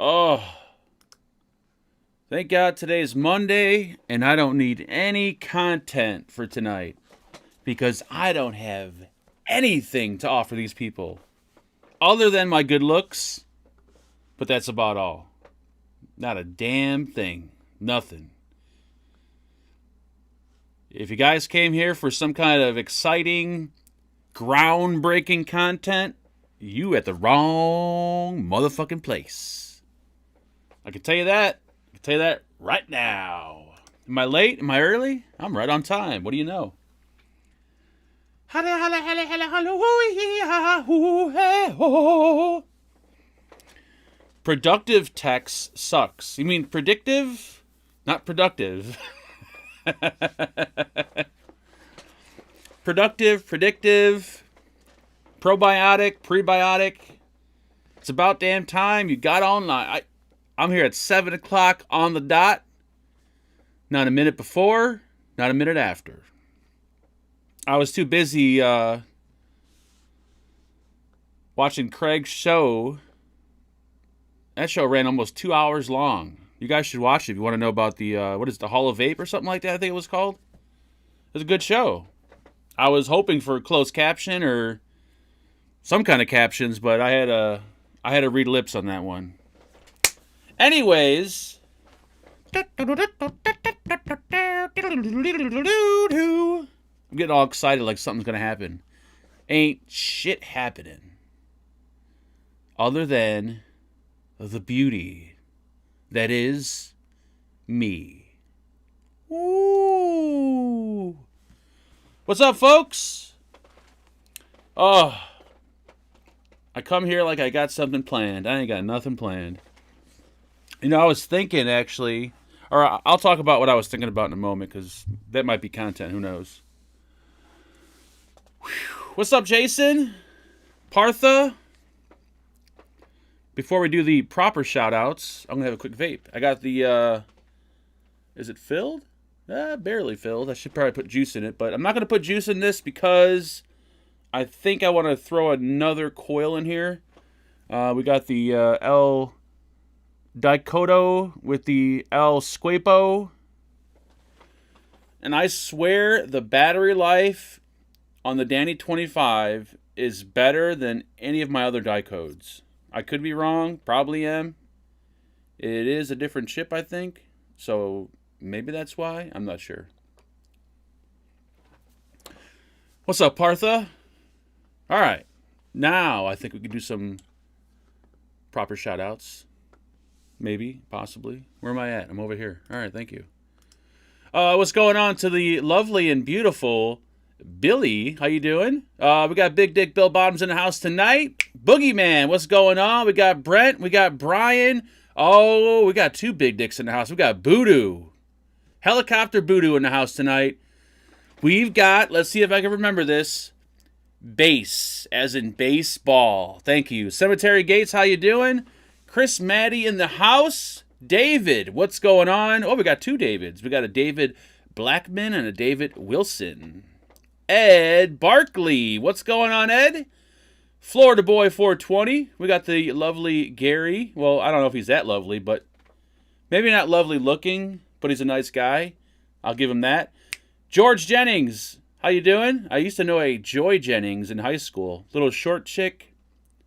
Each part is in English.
Oh, thank God today is Monday and I don't need any content for tonight because I don't have anything to offer these people other than my good looks, but that's about all. Not a damn thing. Nothing. If you guys came here for some kind of exciting, groundbreaking content, you at the wrong motherfucking place. I can tell you that. I can tell you that right now. Am I late? Am I early? I'm right on time. What do you know? Productive text sucks. You mean predictive? Not productive. Productive, predictive, probiotic, prebiotic. It's about damn time you got online. I'm here at 7 o'clock on the dot. Not a minute before, not a minute after. I was too busy watching Craig's show. That show ran almost 2 hours long. You guys should watch it if you want to know about the, the Hall of Vape or something like that, I think it was called. It was a good show. I was hoping for closed caption or some kind of captions, but I had to read lips on that one. Anyways, I'm getting all excited like something's gonna happen. Ain't shit happening. Other than the beauty that is me. Ooh. What's up, folks? Oh, I come here like I got something planned. I ain't got nothing planned. You know, I was thinking, actually, or I'll talk about what I was thinking about in a moment, because that might be content. Who knows? Whew. What's up, Jason? Partha? Before we do the proper shout-outs, I'm going to have a quick vape. I got the, is it filled? Barely filled. I should probably put juice in it, but I'm not going to put juice in this because I think I want to throw another coil in here. We got the El Dicoto with the El Squapo. And I swear the battery life on the Danny 25 is better than any of my other dicodes. I could be wrong, probably am. It is a different chip, I think. So maybe that's why. I'm not sure. What's up, Partha? All right. Now I think we can do some proper shout-outs. Maybe, possibly. Where am I at? I'm over here. All right, thank you. What's going on to the lovely and beautiful Billy? How you doing? We got Big Dick Bill Bottoms in the house tonight. Boogeyman, what's going on? We got Brent. We got Brian. Oh, we got two big dicks in the house. We got Voodoo. Helicopter Voodoo in the house tonight. We've got, let's see if I can remember this, base, as in baseball. Thank you. Cemetery Gates, how you doing? Chris Maddie in the house. David, what's going on? Oh, we got two Davids. We got a David Blackman and a David Wilson. Ed Barkley, what's going on, Ed? Florida Boy 420. We got the lovely Gary. Well, I don't know if he's that lovely, but maybe not lovely looking, but he's a nice guy. I'll give him that. George Jennings, how you doing? I used to know a Joy Jennings in high school. Little short chick.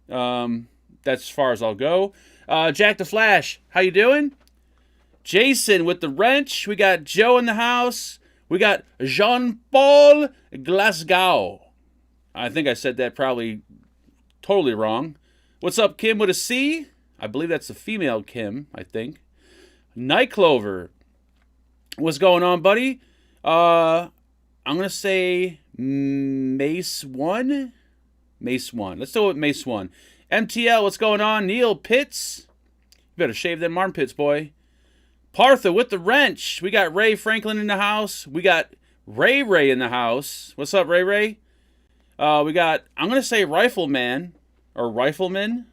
That's as far as I'll go. Jack the Flash, how you doing? Jason with the wrench. We got Joe in the house. We got Jean-Paul Glasgow. I think I said that probably totally wrong. What's up, Kim with a C? I believe that's the female Kim, I think. Night Clover. What's going on, buddy? I'm going to say Mace 1. Mace 1. Let's go with Mace 1. MTL, what's going on? Neil Pitts. You better shave them armpits, boy. Partha with the wrench. We got Ray Franklin in the house. We got Ray Ray in the house. What's up, Ray Ray? We got, I'm going to say Rifleman. Or Rifleman.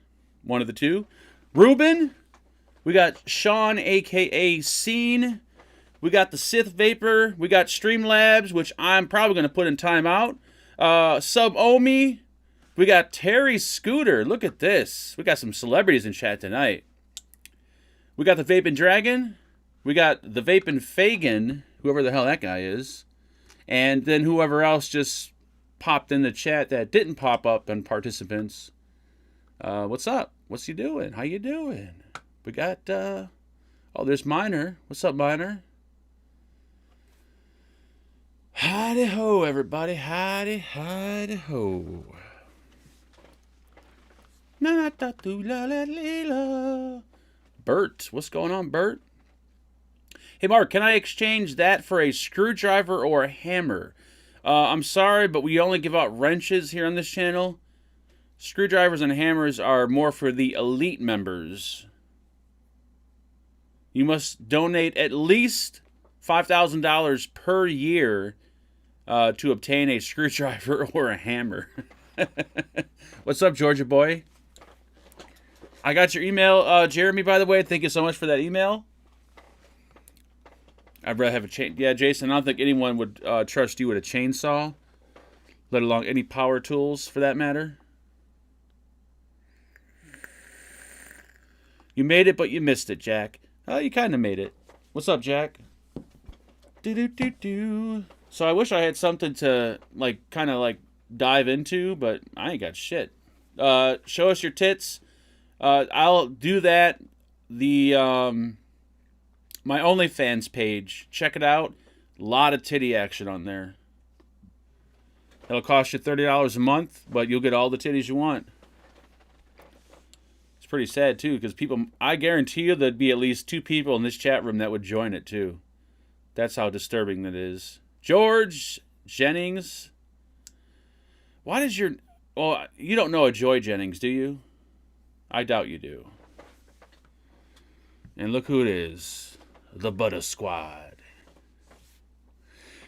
One of the two. Ruben. We got Sean, a.k.a. Scene. We got the Sith Vapor. We got Streamlabs, which I'm probably going to put in timeout. Sub Omi. We got Terry Scooter. Look at this. We got some celebrities in chat tonight. We got the Vaping Dragon. We got the VapnFagan, whoever the hell that guy is. And then whoever else just popped in the chat that didn't pop up on participants. What's up? What's you doing? How you doing? We got, oh, there's Miner. What's up, Miner? Howdy ho, everybody. Howdy, howdy ho. Bert, what's going on, Bert? Hey, Mark, can I exchange that for a screwdriver or a hammer? I'm sorry, but we only give out wrenches here on this channel. Screwdrivers and hammers are more for the elite members. You must donate at least $5,000 per year to obtain a screwdriver or a hammer. What's up, Georgia boy? I got your email, Jeremy, by the way. Thank you so much for that email. I'd rather have a chain. Yeah, Jason, I don't think anyone would trust you with a chainsaw, let alone any power tools for that matter. You made it, but you missed it, Jack. Oh, you kind of made it. What's up, Jack? Do. So I wish I had something to, like, kind of, like, dive into, but I ain't got shit. Show us your tits. I'll do that. My OnlyFans page. Check it out. A lot of titty action on there. It'll cost you $30 a month, but you'll get all the titties you want. It's pretty sad, too, because people... I guarantee you there'd be at least 2 people in this chat room that would join it, too. That's how disturbing that is. George Jennings. Why does your... Well, you don't know a Joy Jennings, do you? I doubt you do. And look who it is. The Butter Squad.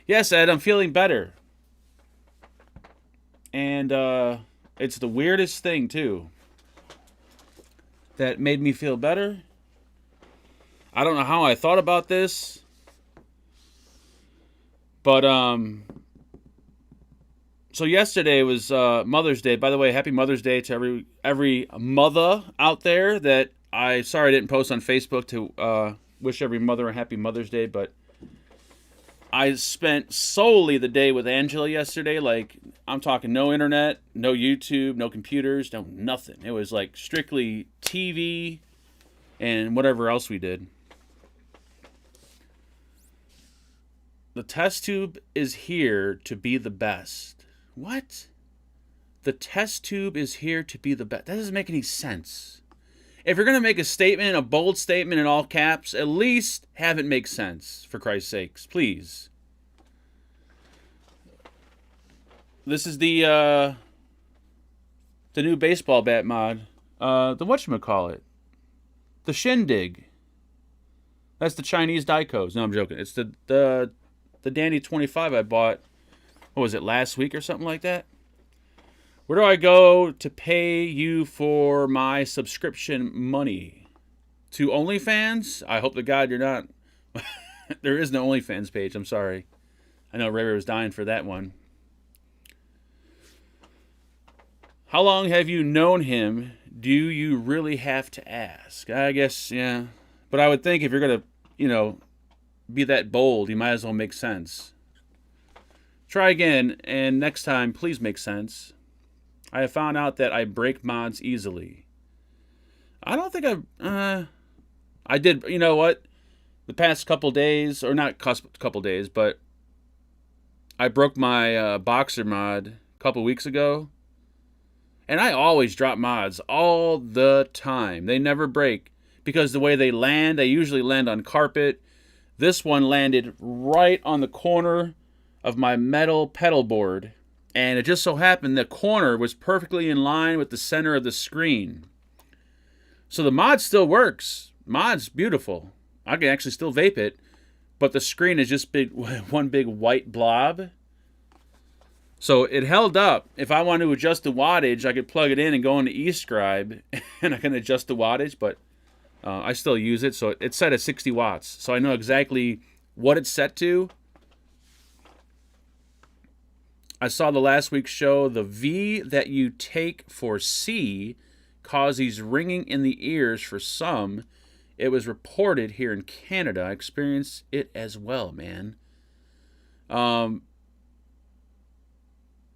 Yes, Ed, I'm feeling better. And it's the weirdest thing, too, that made me feel better. I don't know how I thought about this. But, so yesterday was Mother's Day. By the way, happy Mother's Day to every mother out there that sorry I didn't post on Facebook to wish every mother a happy Mother's Day, but I spent solely the day with Angela yesterday. Like, I'm talking no internet, no YouTube, no computers, no nothing. It was like strictly TV and whatever else we did. The test tube is here to be the best. What? The test tube is here to be the best. That doesn't make any sense. If you're going to make a statement, a bold statement in all caps, at least have it make sense, for Christ's sakes. Please. This is the new baseball bat mod. The whatchamacallit. The Shindig. That's the Chinese Daikos. No, I'm joking. It's the Danny 25 I bought, what was it, last week or something like that? Where do I go to pay you for my subscription money? To OnlyFans? I hope to God you're not. There is no OnlyFans page. I'm sorry. I know Ray was dying for that one. How long have you known him? Do you really have to ask? I guess, yeah. But I would think if you're going to, be that bold, you might as well make sense. Try again, and next time, please make sense. I have found out that I break mods easily. I don't think I did, you know what? The past couple days, or not couple days, but I broke my boxer mod a couple weeks ago. And I always drop mods all the time. They never break because the way they land, they usually land on carpet. This one landed right on the corner of my metal pedal board. And it just so happened the corner was perfectly in line with the center of the screen. So the mod still works. Mod's beautiful. I can actually still vape it. But the screen is just one big white blob. So it held up. If I want to adjust the wattage, I could plug it in and go into eScribe. And I can adjust the wattage. But I still use it. So it's set at 60 watts. So I know exactly what it's set to. I saw the last week's show. The V that you take for C causes ringing in the ears for some it was reported here in Canada. I experienced it as well, man. The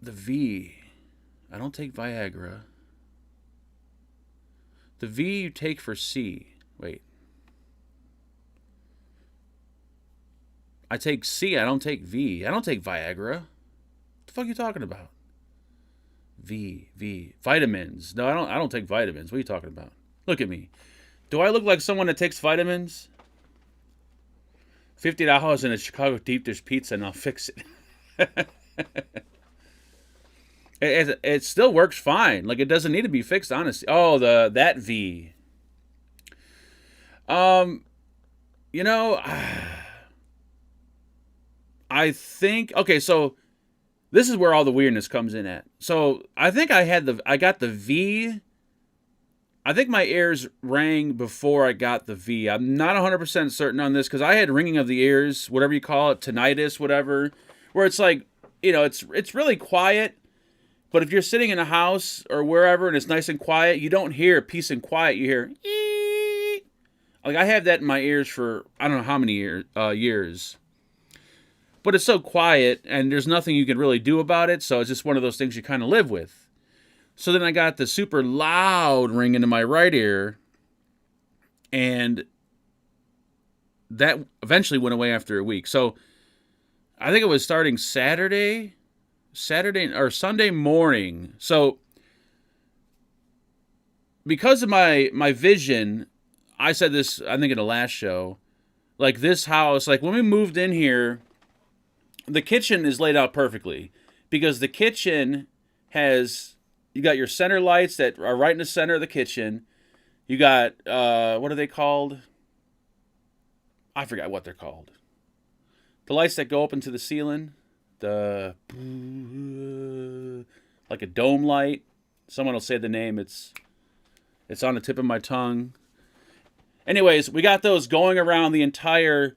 V. I don't take Viagra. The V you take for C. Wait. I take C. I don't take V. I don't take Viagra. What the fuck are you talking about? V. Vitamins. No, I don't take vitamins. What are you talking about? Look at me. Do I look like someone that takes vitamins? $50 in a Chicago deep dish pizza and I'll fix it. It still works fine. Like, it doesn't need to be fixed, honestly. Oh, that V. You know, I think, okay, so this is where all the weirdness comes in at. So I think I got the V. I think my ears rang before I got the V. I'm not 100% certain on this because I had ringing of the ears, whatever you call it, tinnitus, whatever, where it's like, you know, it's really quiet. But if you're sitting in a house or wherever and it's nice and quiet, you don't hear peace and quiet. You hear, ee. Like, I have that in my ears for I don't know how many years. But it's so quiet and there's nothing you can really do about it. So it's just one of those things you kind of live with. So then I got the super loud ring into my right ear. And that eventually went away after a week. So I think it was starting Saturday or Sunday morning. So because of my vision, I said this, I think in the last show, like this house, like when we moved in here, the kitchen is laid out perfectly because the kitchen has, you got your center lights that are right in the center of the kitchen. You got, what are they called? I forgot what they're called. The lights that go up into the ceiling. Like a dome light. Someone will say the name. It's on the tip of my tongue. Anyways, we got those going around the entire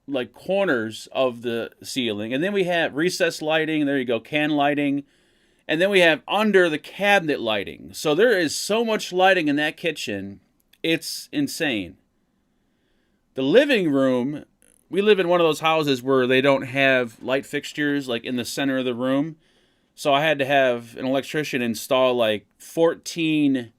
like corners of the ceiling. And then we have recessed lighting. There you go, can lighting. And then we have under the cabinet lighting. So there is so much lighting in that kitchen. It's insane. The living room, we live in one of those houses where they don't have light fixtures like in the center of the room. So I had to have an electrician install like 14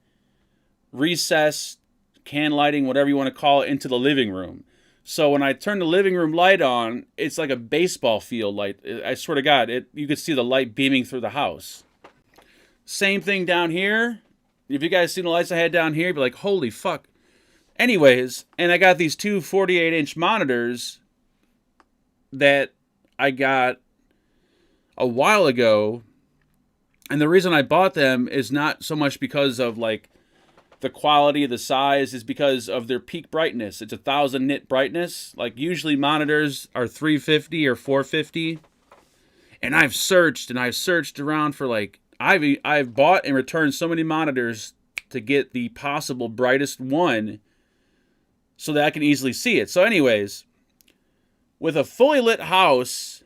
recessed can lighting, whatever you want to call it, into the living room. So when I turn the living room light on, it's like a baseball field light. I swear to God, you could see the light beaming through the house. Same thing down here. If you guys seen the lights I had down here, you'd be like, holy fuck. Anyways, and I got these two 48-inch monitors that I got a while ago. And the reason I bought them is not so much because of like the quality, the size, is because of their peak brightness. It's 1,000 nit brightness. Like usually monitors are 350 or 450. And I've searched around for like, I've bought and returned so many monitors to get the possible brightest one so that I can easily see it. So anyways, with a fully lit house,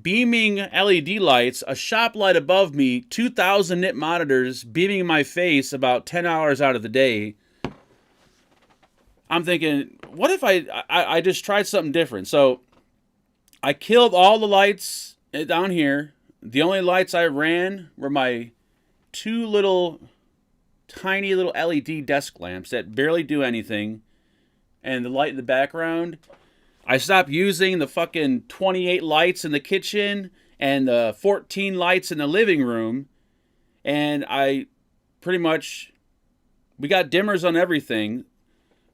beaming LED lights, a shop light above me, 2,000 nit monitors beaming my face about 10 hours out of the day, I'm thinking, what if I just tried something different? So I killed all the lights down here. The only lights I ran were my two tiny little LED desk lamps that barely do anything, and the light in the background. I stopped using the fucking 28 lights in the kitchen and the 14 lights in the living room. And I pretty much, we got dimmers on everything,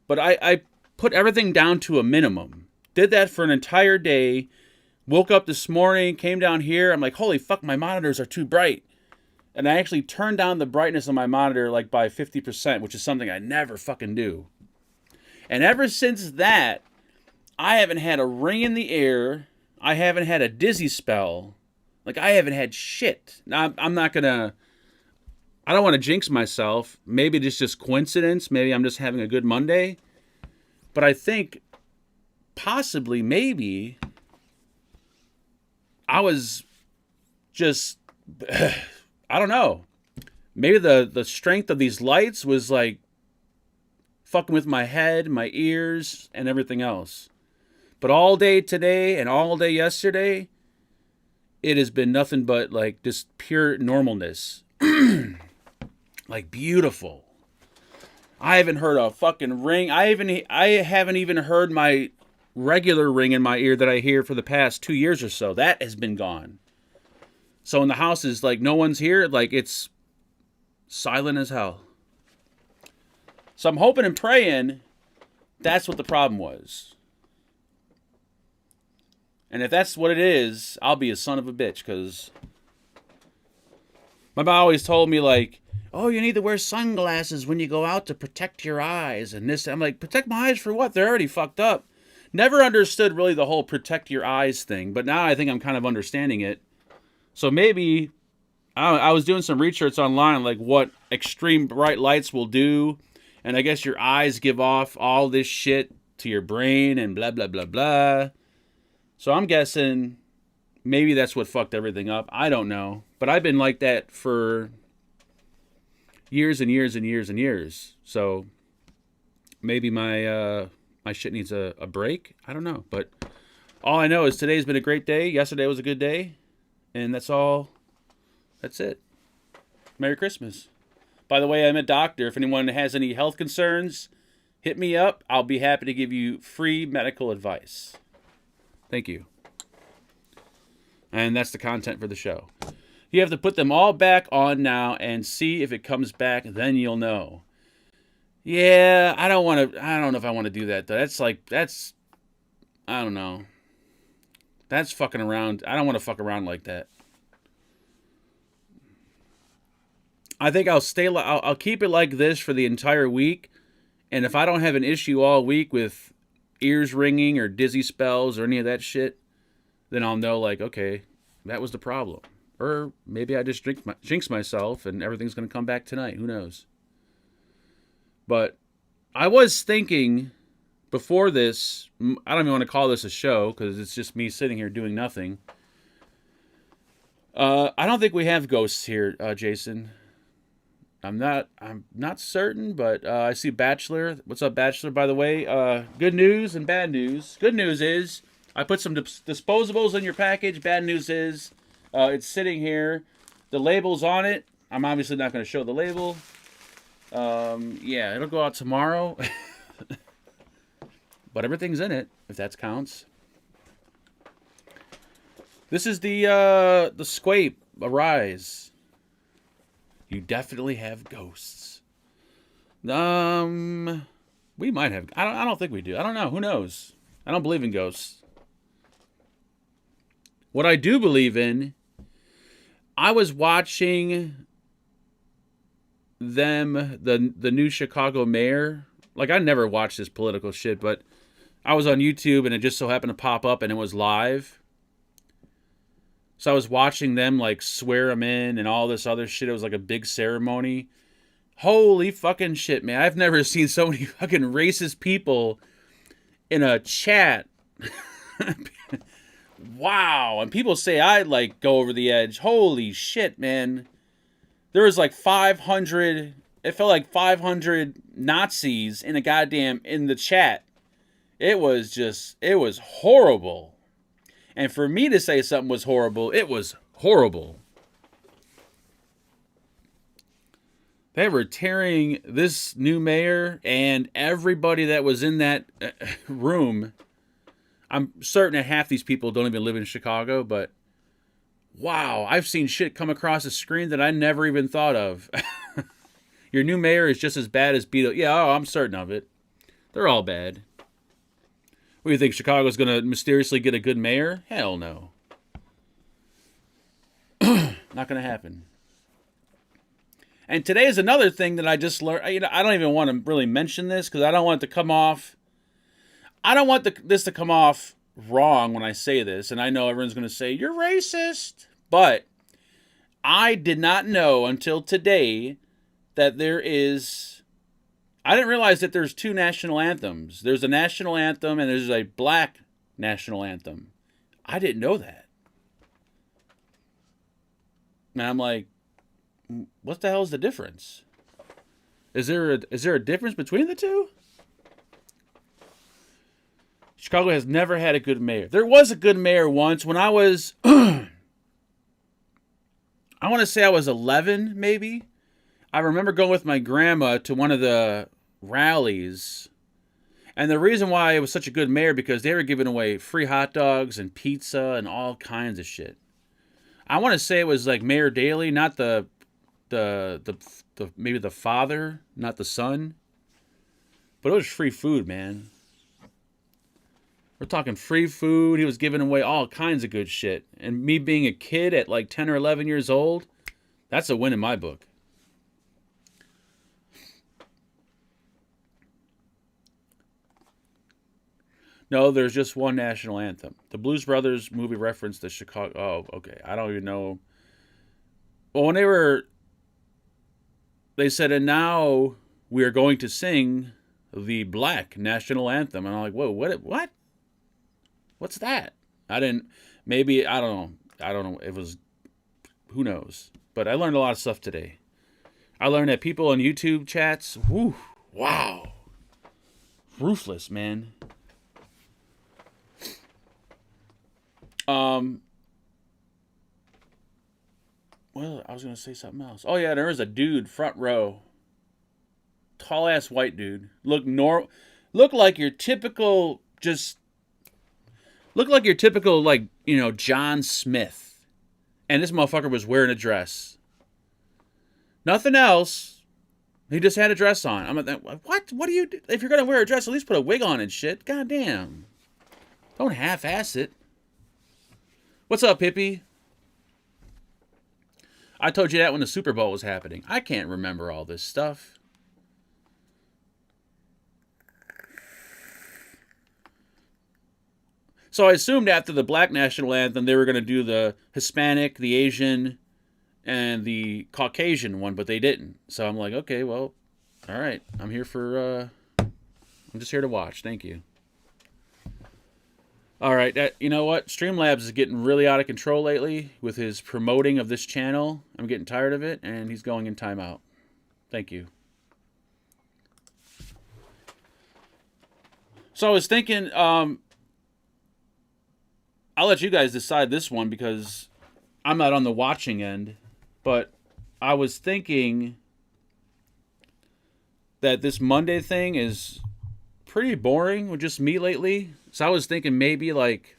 but I put everything down to a minimum. Did that for an entire day. Woke up this morning, came down here. I'm like, holy fuck, my monitors are too bright. And I actually turned down the brightness on my monitor like by 50%, which is something I never fucking do. And ever since that, I haven't had a ring in the ear. I haven't had a dizzy spell. Like, I haven't had shit. Now, I'm not gonna, I don't want to jinx myself. Maybe it's just coincidence. Maybe I'm just having a good Monday. But I think possibly, maybe, I was just, I don't know. maybe the strength of these lights was like fucking with my head, my ears, and everything else. But all day today and all day yesterday, it has been nothing but like just pure normalness. Like beautiful. I haven't heard a fucking ring. I haven't even heard my regular ring in my ear that I hear for the past 2 years or so. That has been gone. So in the house is like no one's here. Like it's silent as hell. So I'm hoping and praying that's what the problem was. And if that's what it is, I'll be a son of a bitch, because my mom always told me, like, oh, you need to wear sunglasses when you go out to protect your eyes and this. I'm like, protect my eyes for what? They're already fucked up. Never understood really the whole protect your eyes thing, but now I think I'm kind of understanding it. So maybe I was doing some research online, like what extreme bright lights will do. And I guess your eyes give off all this shit to your brain and blah, blah, blah, blah. So I'm guessing maybe that's what fucked everything up. I don't know. But I've been like that for years and years and years and years. So maybe my my shit needs a break. I don't know. But all I know is today's been a great day. Yesterday was a good day. And that's all. That's it. Merry Christmas. By the way, I'm a doctor. If anyone has any health concerns, hit me up. I'll be happy to give you free medical advice. Thank you. And that's the content for the show. You have to put them all back on now and see if it comes back. Then you'll know. Yeah, I don't know if I want to do that, though. I don't know. That's fucking around. I don't want to fuck around like that. I think I'll keep it like this for the entire week. And if I don't have an issue all week with ears ringing or dizzy spells or any of that shit, then I'll know, like, okay, that was the problem. Or maybe I just jinx myself and everything's going to come back tonight. Who knows? But I was thinking before this, I don't even want to call this a show because it's just me sitting here doing nothing. I don't think we have ghosts here, Jason. I'm not certain, but I see Bachelor. What's up, Bachelor, by the way? Good news and bad news. Good news is I put some disposables in your package. Bad news is it's sitting here. The label's on it. I'm obviously not going to show the label. Yeah, it'll go out tomorrow. But everything's in it, if that counts. This is the Squape Arise. You definitely have ghosts. We might have. I don't think we do. I don't know. Who knows? I don't believe in ghosts. What I do believe in, I was watching the new Chicago mayor. Like, I never watched this political shit, but I was on YouTube and it just so happened to pop up and it was live. So I was watching them, like, swear him in and all this other shit. It was like a big ceremony. Holy fucking shit, man. I've never seen so many fucking racist people in a chat. Wow. And people say I, like, go over the edge. Holy shit, man. There was, like, 500... It felt like 500 Nazis in the chat. It was horrible. And for me to say something was horrible, it was horrible. They were tearing this new mayor and everybody that was in that room. I'm certain that half these people don't even live in Chicago, but wow, I've seen shit come across the screen that I never even thought of. Your new mayor is just as bad as Beto. Yeah, I'm certain of it. They're all bad. What do you think, Chicago's going to mysteriously get a good mayor? Hell no. Not going to happen. And today is another thing that I just learned. You know, I don't even want to really mention this because I don't want it to come off. I don't want this to come off wrong when I say this. And I know everyone's going to say, you're racist. But I did not know until today that there is... I didn't realize that there's two national anthems. There's a national anthem and there's a black national anthem. I didn't know that. And I'm like, what the hell is the difference? Is there a difference between the two? Chicago has never had a good mayor. There was a good mayor once when I was, I want to say I was 11, maybe. I remember going with my grandma to one of the rallies. And the reason why it was such a good mayor, because they were giving away free hot dogs and pizza and all kinds of shit. I want to say it was like Mayor Daley, not the maybe the father, not the son. But it was free food, man. We're talking free food. He was giving away all kinds of good shit. And me being a kid at like 10 or 11 years old, that's a win in my book. No, there's just one national anthem. The Blues Brothers movie referenced the Chicago... Oh, okay. I don't even know. Well, when they said, and now we are going to sing the Black national anthem. And I'm like, whoa, what? What's that? I don't know. It was, who knows? But I learned a lot of stuff today. I learned that people on YouTube chats, wow. Ruthless, man. Well, I was going to say something else. Oh, yeah, there was a dude, front row. Tall-ass white dude. Looked like your typical, like, John Smith. And this motherfucker was wearing a dress. Nothing else. He just had a dress on. I'm like, what? What do you do? If you're going to wear a dress, at least put a wig on and shit. God damn. Don't half-ass it. What's up, hippie? I told you that when the Super Bowl was happening. I can't remember all this stuff. So I assumed after the Black national anthem, they were going to do the Hispanic, the Asian, and the Caucasian one, but they didn't. So I'm like, okay, well, all right. I'm just here to watch. Thank you. All right, you know what? Streamlabs is getting really out of control lately with his promoting of this channel. I'm getting tired of it, and he's going in timeout. Thank you. So I was thinking, I'll let you guys decide this one because I'm not on the watching end, but I was thinking that this Monday thing is pretty boring with just me lately. So I was thinking maybe like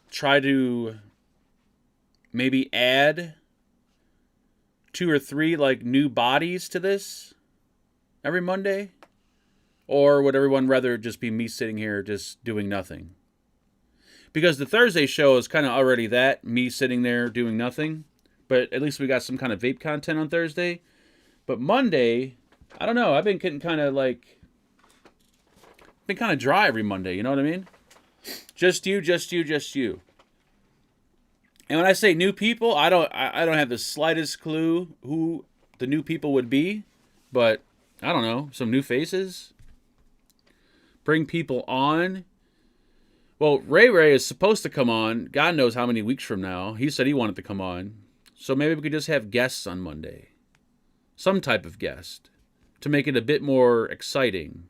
try to maybe add 2 or 3 like new bodies to this every Monday. Or would everyone rather just be me sitting here just doing nothing? Because the Thursday show is kind of already that, me sitting there doing nothing. But at least we got some kind of vape content on Thursday. But Monday, I don't know. I've been getting kind of like... been kind of dry every Monday, you know what I mean? Just you. And when I say new people, I don't have the slightest clue who the new people would be. But, I don't know, some new faces? Bring people on? Well, Ray is supposed to come on, God knows how many weeks from now. He said he wanted to come on. So maybe we could just have guests on Monday. Some type of guest. To make it a bit more exciting.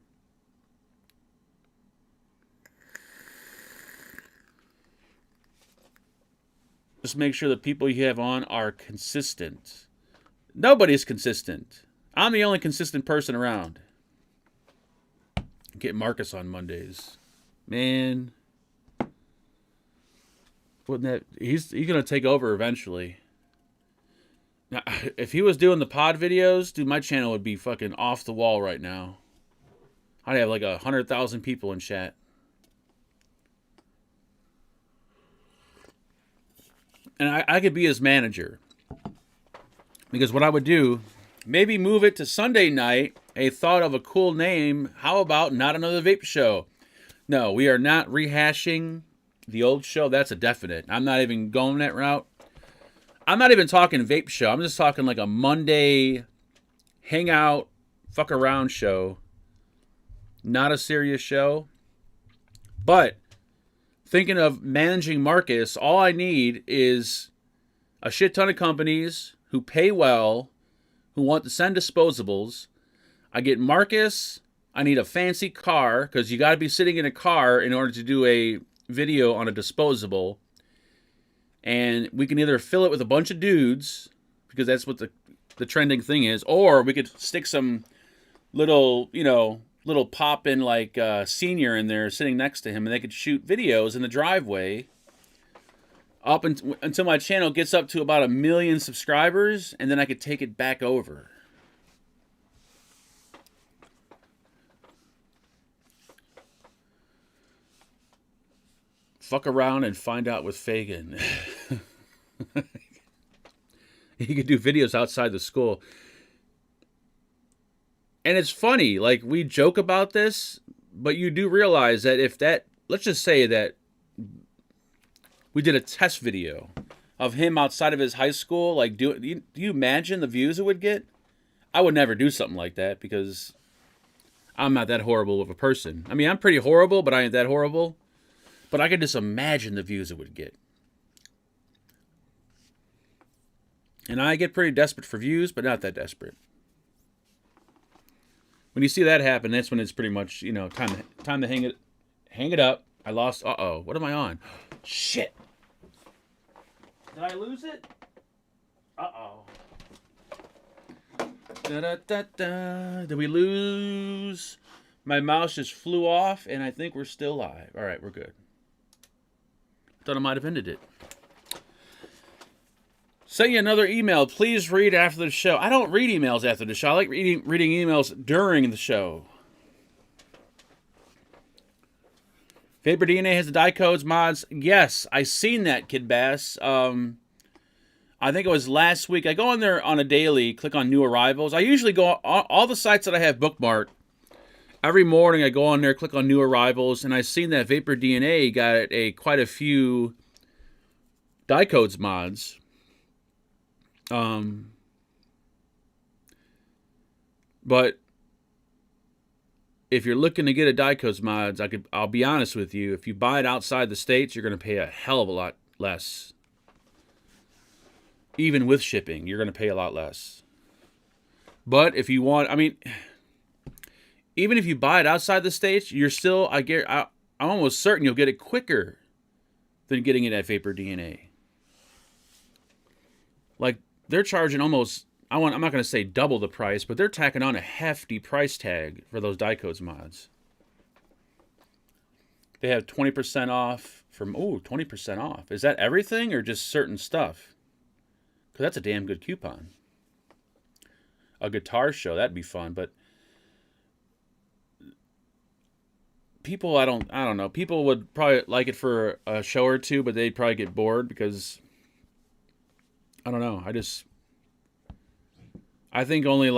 Just make sure the people you have on are consistent. Nobody's consistent. I'm the only consistent person around. Get Marcus on Mondays. Man. Wouldn't that... He's going to take over eventually. Now, if he was doing the pod videos, dude, my channel would be fucking off the wall right now. I'd have like 100,000 people in chat. And I could be his manager. Because what I would do, maybe move it to Sunday night. A thought of a cool name. How about Not Another Vape Show? No, we are not rehashing the old show. That's a definite. I'm not even going that route. I'm not even talking vape show. I'm just talking like a Monday hangout, fuck around show. Not a serious show. But thinking of managing Marcus, all I need is a shit ton of companies who pay well, who want to send disposables. I get Marcus. I need a fancy car, because you got to be sitting in a car in order to do a video on a disposable. And we can either fill it with a bunch of dudes, because that's what the trending thing is, or we could stick some little, little pop-in like senior in there sitting next to him, and they could shoot videos in the driveway up until my channel gets up to about 1 million subscribers, and then I could take it back over. Fuck around and find out with Fagan. He could do videos outside the school. And it's funny, like, we joke about this, but you do realize that if that, let's just say that we did a test video of him outside of his high school, like, do you imagine the views it would get? I would never do something like that, because I'm not that horrible of a person. I mean, I'm pretty horrible, but I ain't that horrible. But I could just imagine the views it would get. And I get pretty desperate for views, but not that desperate. When you see that happen, that's when it's pretty much, time to hang it up. I lost, what am I on? Shit. Did I lose it? Da-da-da-da. Did we lose? My mouse just flew off, and I think we're still live. All right, we're good. Thought I might have ended it. Send you another email. Please read after the show. I don't read emails after the show. I like reading emails during the show. Vapor DNA has the die codes mods. Yes, I seen that, Kid Bass. I think it was last week. I go on there on a daily, click on new arrivals. I usually go on all the sites that I have bookmarked. Every morning I go on there, click on new arrivals, and I seen that Vapor DNA got quite a few die codes mods. But if you're looking to get a die codes mods, I'll be honest with you, if you buy it outside the States, you're going to pay a hell of a lot less. Even with shipping, you're going to pay a lot less. But if you want, even if you buy it outside the States, you're still, I'm almost certain you'll get it quicker than getting it at Vapor DNA. Like, they're charging almost, I'm not going to say double the price, but they're tacking on a hefty price tag for those die codes mods. They have 20% off from, 20% off. Is that everything or just certain stuff? Because that's a damn good coupon. A guitar show, that'd be fun, but people, I don't know. People would probably like it for a show or two, but they'd probably get bored because, I don't know. I think only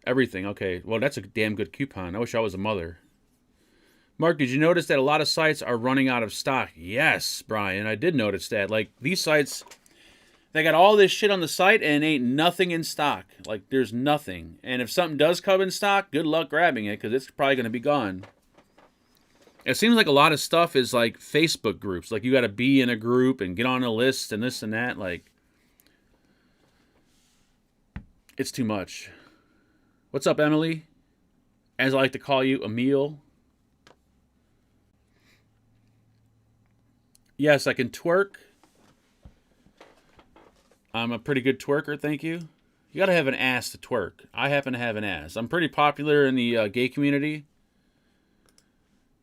everything. Okay, well, that's a damn good coupon. I wish I was a mother. Mark, did you notice that a lot of sites are running out of stock? Yes, Brian, I did notice that. Like, these sites, they got all this shit on the site and ain't nothing in stock. Like, there's nothing. And if something does come in stock, good luck grabbing it, because it's probably going to be gone. It seems like a lot of stuff is like Facebook groups. Like, you got to be in a group and get on a list and this and that. Like, it's too much. What's up, Emily? As I like to call you, Emil. Yes, I can twerk. I'm a pretty good twerker, thank you. You got to have an ass to twerk. I happen to have an ass. I'm pretty popular in the gay community.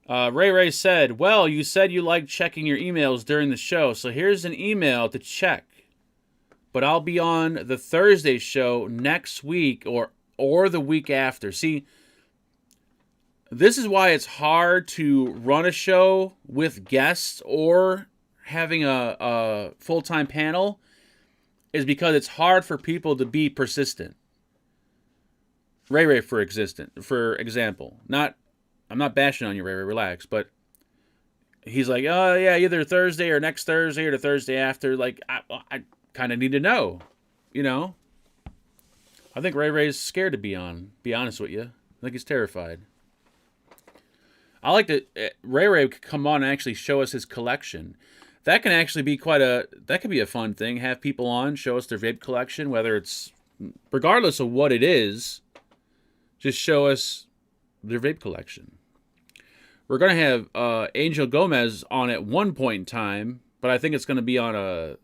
Ray said, well, you said you like checking your emails during the show, so here's an email to check. But I'll be on the Thursday show next week or the week after. See, this is why it's hard to run a show with guests or having a full-time panel, is because it's hard for people to be persistent. Ray, for example, I'm not bashing on you, Ray, relax, but he's like, oh yeah, either Thursday or next Thursday or the Thursday after. Like, I kind of need to know, I think Ray's scared to be on, be honest with you. I think he's terrified. I like to, Ray could come on and actually show us his collection. that can actually be that could be a fun thing. Have people on, show us their vape collection, whether it's, regardless of what it is, just show us their vape collection. We're going to have Angel Gomez on at one point in time, but I think it's going to be on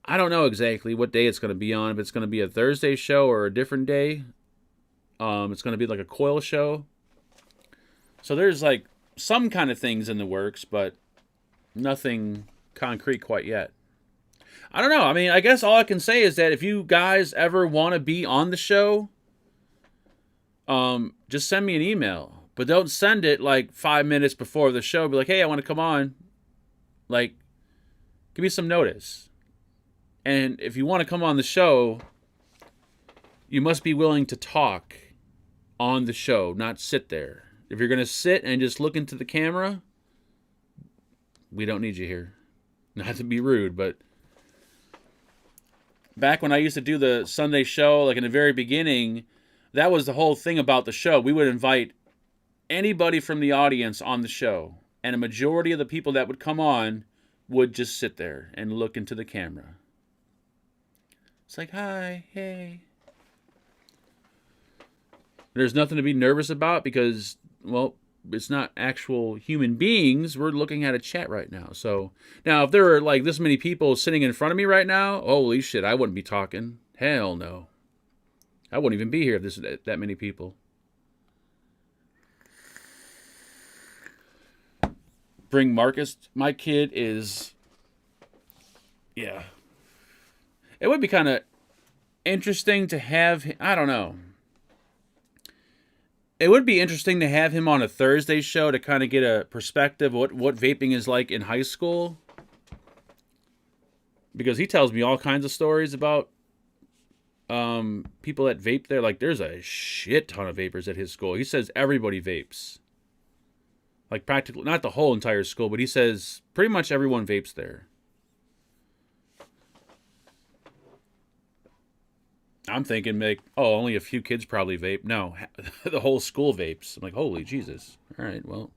I don't know exactly what day it's going to be on, if it's going to be a Thursday show or a different day. It's going to be like a coil show. So there's like some kind of things in the works, but nothing concrete quite yet. I don't know. I mean, I guess all I can say is that if you guys ever want to be on the show, just send me an email. But don't send it like 5 minutes before the show. Be like, hey, I want to come on. Like, give me some notice. And if you want to come on the show, you must be willing to talk on the show, not sit there. If you're going to sit and just look into the camera, we don't need you here. Not to be rude, but back when I used to do the Sunday show, like in the very beginning, that was the whole thing about the show. We would invite anybody from the audience on the show, and a majority of the people that would come on would just sit there and look into the camera. It's like, hi, hey. There's nothing to be nervous about because, well, it's not actual human beings. We're looking at a chat right now. So now if there were like this many people sitting in front of me right now, holy shit, I wouldn't be talking. Hell no. I wouldn't even be here if there's that many people. Bring Marcus. My kid is, yeah. It would be kind of interesting to have, I don't know. It would be interesting to have him on a Thursday show to kind of get a perspective of what vaping is like in high school. Because he tells me all kinds of stories about people that vape there. Like, there's a shit ton of vapors at his school. He says everybody vapes. Like, practically, not the whole entire school, but he says pretty much everyone vapes there. I'm thinking, like, oh, only a few kids probably vape. No, the whole school vapes. I'm like, holy Jesus. All right, well.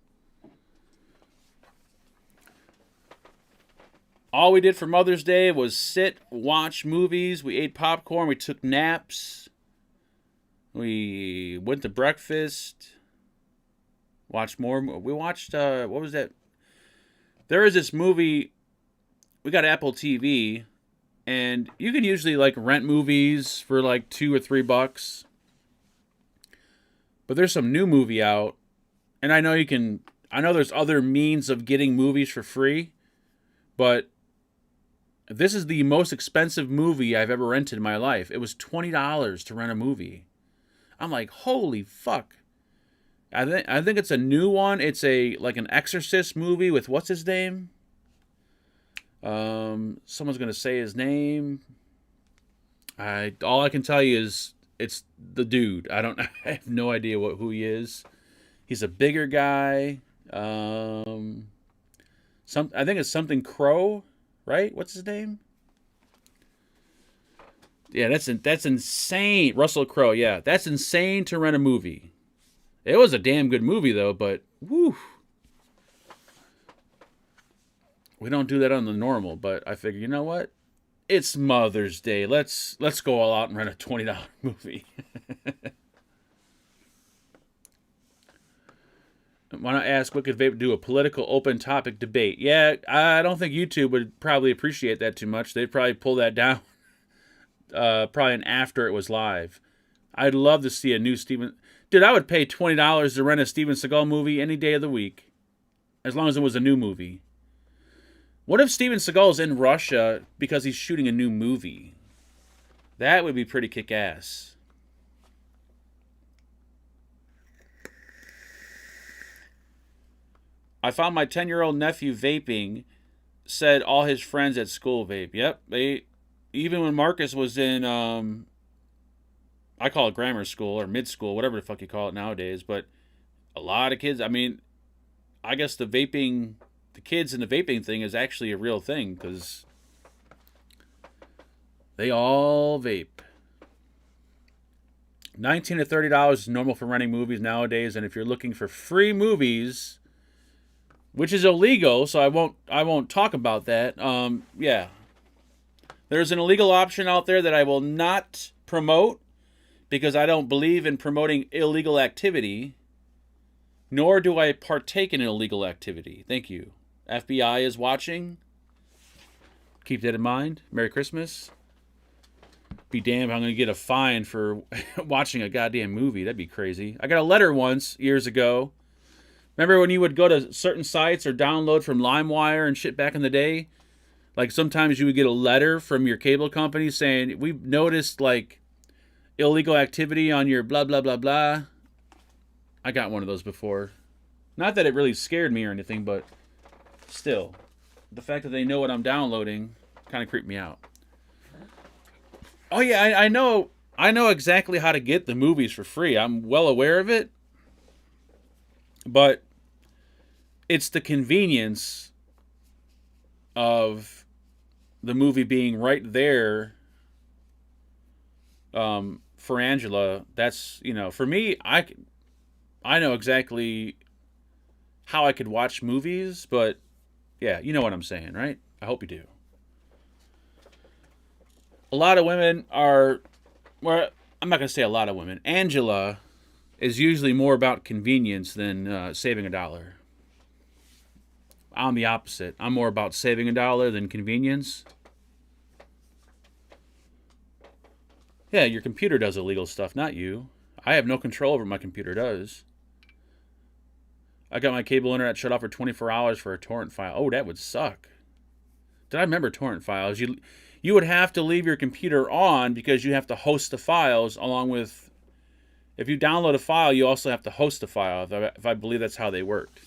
All we did for Mother's Day was sit, watch movies. We ate popcorn. We took naps. We went to breakfast. Watched more. We watched, what was that? There is this movie. We got Apple TV. And you can usually like rent movies for like $2 or $3. But there's some new movie out. And I know there's other means of getting movies for free. But this is the most expensive movie I've ever rented in my life. It was $20 to rent a movie. I'm like, holy fuck. I think it's a new one. It's like an Exorcist movie with what's his name? Someone's gonna say his name. All I can tell you is it's the dude. I have no idea who he is. He's a bigger guy. I think it's something Crow, right? What's his name? Yeah, that's insane. Russell Crowe. Yeah, that's insane to rent a movie. It was a damn good movie though, but whew. We don't do that on the normal, but I figure, you know what? It's Mother's Day. Let's go all out and rent a $20 movie. I want to ask, what could Vape do? A political open topic debate? Yeah, I don't think YouTube would probably appreciate that too much. They'd probably pull that down probably after it was live. I'd love to see a new Steven... Dude, I would pay $20 to rent a Steven Seagal movie any day of the week. As long as it was a new movie. What if Steven Seagal's in Russia because he's shooting a new movie? That would be pretty kick-ass. I found my 10-year-old nephew vaping, said all his friends at school vape. Yep, even when Marcus was in, I call it grammar school or mid-school, whatever the fuck you call it nowadays, but a lot of kids, I mean, I guess the kids and the vaping thing is actually a real thing because they all vape. $19 to $30 is normal for renting movies nowadays, and if you're looking for free movies, which is illegal. So I won't talk about that. Yeah, there's an illegal option out there that I will not promote because I don't believe in promoting illegal activity, nor do I partake in illegal activity. Thank you. FBI is watching. Keep that in mind. Merry Christmas. Be damned if I'm going to get a fine for watching a goddamn movie. That'd be crazy. I got a letter once, years ago. Remember when you would go to certain sites or download from LimeWire and shit back in the day? Like sometimes you would get a letter from your cable company saying, we've noticed like illegal activity on your blah, blah, blah, blah. I got one of those before. Not that it really scared me or anything, but still. The fact that they know what I'm downloading kind of creeped me out. Oh yeah, I know exactly how to get the movies for free. I'm well aware of it. But it's the convenience of the movie being right there for Angela. That's, for me, I know exactly how I could watch movies, but yeah, you know what I'm saying, right? I hope you do. A lot of women are, well, I'm not going to say a lot of women. Angela is usually more about convenience than saving $1. I'm the opposite. I'm more about saving $1 than convenience. Yeah, your computer does illegal stuff, not you. I have no control over what my computer does. I got my cable internet shut off for 24 hours for a torrent file. Oh, that would suck. Did I remember torrent files? You would have to leave your computer on because you have to host the files along with... If you download a file, you also have to host the file, if I believe that's how they worked.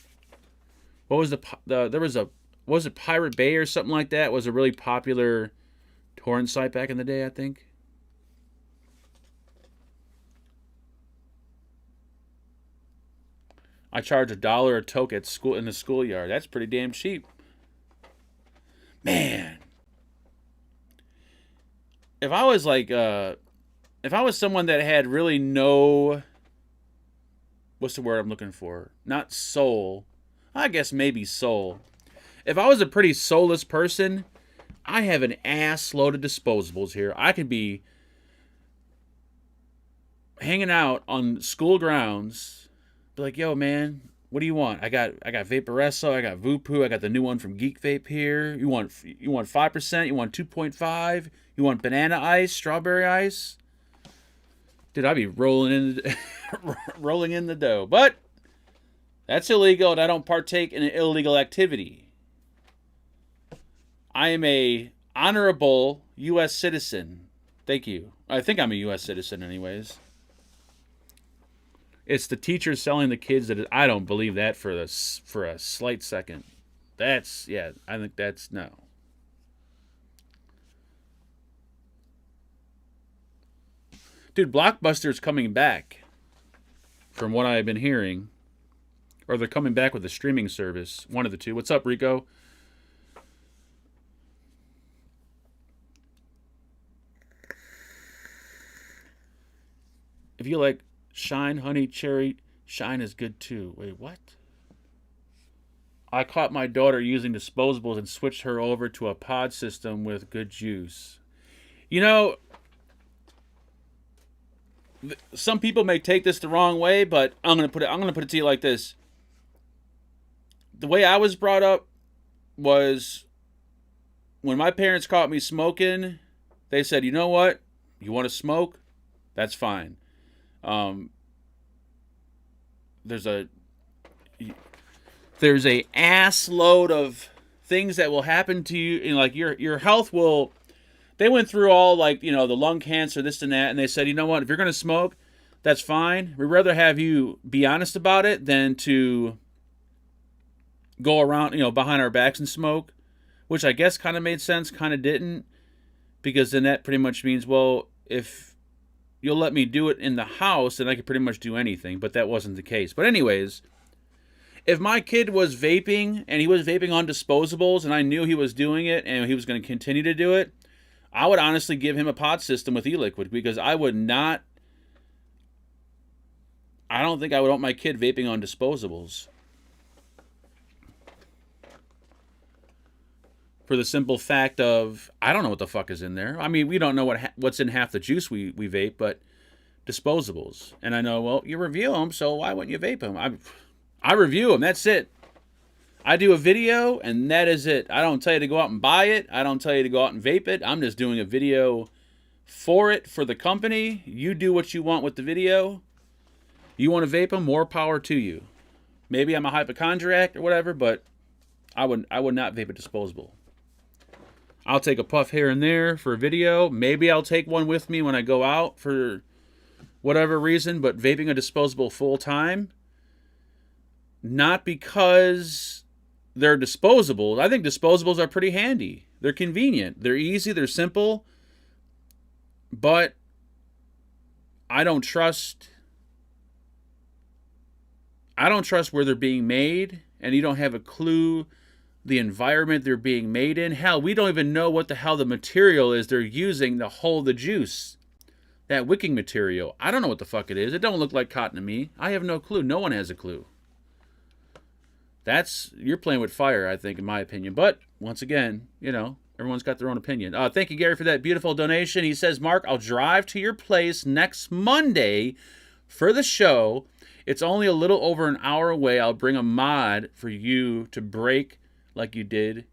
What was there was a... Was it Pirate Bay or something like that? It was a really popular torrent site back in the day, I think. I charge $1 a toke at school in the schoolyard. That's pretty damn cheap. Man. If I was like, if I was someone that had really no, what's the word I'm looking for? Not soul. I guess maybe soul. If I was a pretty soulless person, I have an ass load of disposables here. I could be hanging out on school grounds. Be like, yo, man, what do you want? I got Vaporesso, I got Vupu, I got the new one from Geek Vape here. You want 5%? You want 2.5? You want banana ice, strawberry ice? Dude, I'd be rolling in the dough. But that's illegal, and I don't partake in an illegal activity. I am a honorable U.S. citizen. Thank you. I think I'm a U.S. citizen anyways. It's the teachers selling the kids that I don't believe that for a slight second. That's, yeah, I think that's no. Dude, Blockbuster's coming back from what I've been hearing. Or they're coming back with a streaming service. One of the two. What's up, Rico? If you like Shine, honey, cherry, Shine is good too. Wait, what? I caught my daughter using disposables and switched her over to a pod system with good juice. You know, some people may take this the wrong way, but I'm gonna put it to you like this. The way I was brought up was when my parents caught me smoking, they said, you know what? You want to smoke? That's fine. There's a ass load of things that will happen to you, and like your health will. They went through all like the lung cancer, this and that, and they said, you know what? If you're gonna smoke, that's fine. We'd rather have you be honest about it than to go around behind our backs and smoke, which I guess kind of made sense, kind of didn't, because then that pretty much means, well, if you'll let me do it in the house, then I could pretty much do anything. But that wasn't the case. But anyways, if my kid was vaping and he was vaping on disposables and I knew he was doing it and he was going to continue to do it, I would honestly give him a pod system with e-liquid, because I don't think I would want my kid vaping on disposables. for the simple fact of I don't know what the fuck is in there. I mean, we don't know what's in half the juice we vape, but Disposables. And I know, well, you review them, so why wouldn't you vape them? I review them. That's it. I do a video, and that is it. I don't tell you to go out and buy it. I don't tell you to go out and vape it. I'm just doing a video for it, for the company. You do what you want with the video. You want to vape them, more power to you. Maybe I'm a hypochondriac or whatever, but I would not vape a disposable. I'll take a puff here and there for a video. Maybe I'll take one with me when I go out for whatever reason, but vaping a disposable full time, not because they're disposables. I think disposables are pretty handy. They're convenient. They're easy. They're simple. But I don't trust where they're being made, and you don't have a clue the environment they're being made in. Hell, we don't even know what the hell the material is they're using to hold the juice. That wicking material. I don't know what the fuck it is. It don't look like cotton to me. I have no clue. No one has a clue. You're playing with fire, I think, in my opinion. But, once again, everyone's got their own opinion. Thank you, Gary, for that beautiful donation. He says, Mark, I'll drive to your place next Monday for the show. It's only a little over an hour away. I'll bring a mod for you to break like you did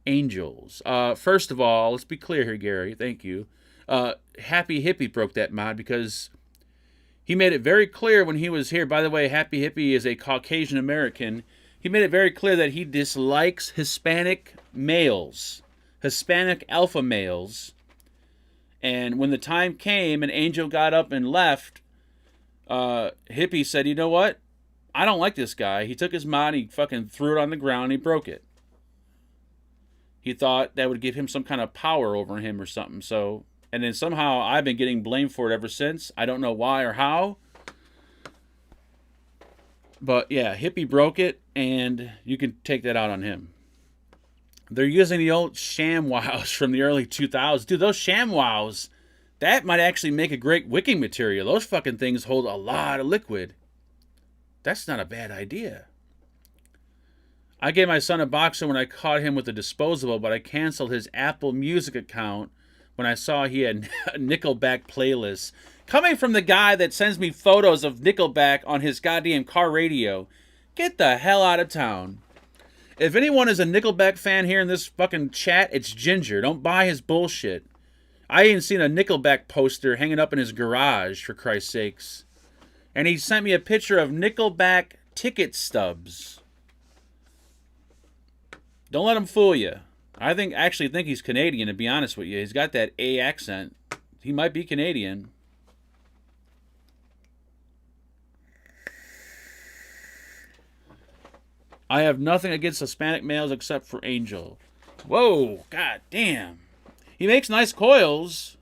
Angels. First of all, let's be clear here, Gary. Thank you. Happy Hippie broke that mod because he made it very clear when he was here. By the way, Happy Hippie is a Caucasian American. He made it very clear that he dislikes Hispanic males, Hispanic alpha males. And when the time came and Angel got up and left, Hippie said, you know what? I don't like this guy. He took his mod, he fucking threw it on the ground, and he broke it. He thought that would give him some kind of power over him or something. So, and then somehow I've been getting blamed for it ever since. I don't know why or how. But yeah, Hippie broke it, and you can take that out on him. They're using the old ShamWows from the early 2000s. Dude, those ShamWows, that might actually make a great wicking material. Those fucking things hold a lot of liquid. That's not a bad idea. I gave my son a boxer when I caught him with a disposable, but I canceled his Apple Music account when I saw he had Nickelback playlists. Coming from the guy that sends me photos of Nickelback on his goddamn car radio. Get the hell out of town. If anyone is a Nickelback fan here in this fucking chat, it's Ginger. Don't buy his bullshit. I ain't seen a Nickelback poster hanging up in his garage, for Christ's sakes. And he sent me a picture of Nickelback ticket stubs. Don't let him fool you. I actually think he's Canadian, to be honest with you. He's got that A accent. He might be Canadian. I have nothing against Hispanic males except for Angel. Whoa, god damn. He makes nice coils.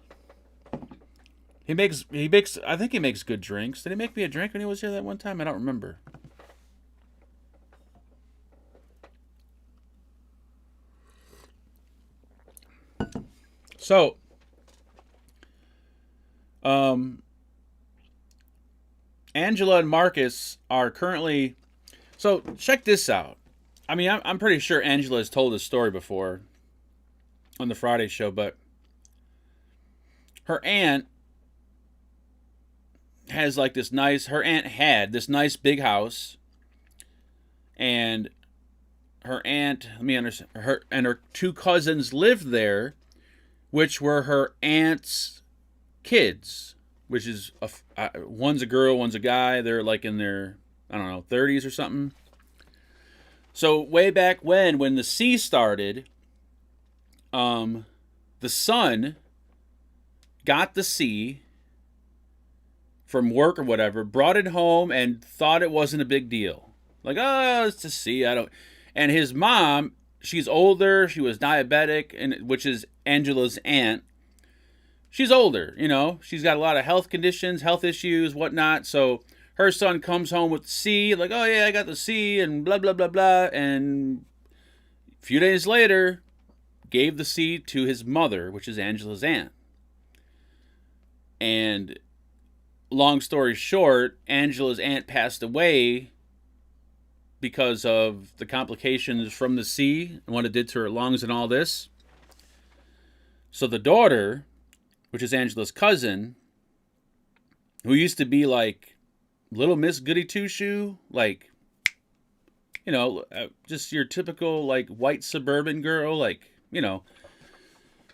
I think he makes good drinks. Did he make me a drink when he was here that one time? I don't remember. So, Angela and Marcus are currently... So, check this out. I mean, I'm pretty sure Angela has told this story before on the Friday show, but her aunt had this nice big house, and her aunt, her two cousins lived there, which were her aunt's kids, which is, one's a girl, one's a guy. They're like in their, 30s or something. So way back when the C started, the son got the C from work or whatever, brought it home and thought it wasn't a big deal. Like, oh, it's a C. And his mom, she's older. She was diabetic, which is Angela's aunt. She's older, She's got a lot of health conditions, health issues, whatnot. So her son comes home with the C, like, oh yeah, I got the C, and blah, blah, blah, blah. And a few days later, gave the C to his mother, which is Angela's aunt. And long story short, Angela's aunt passed away because of the complications from the sea and what it did to her lungs and all this. So the daughter, which is Angela's cousin, who used to be like Little Miss Goody Two Shoe, like, you know, just your typical like white suburban girl, like, you know,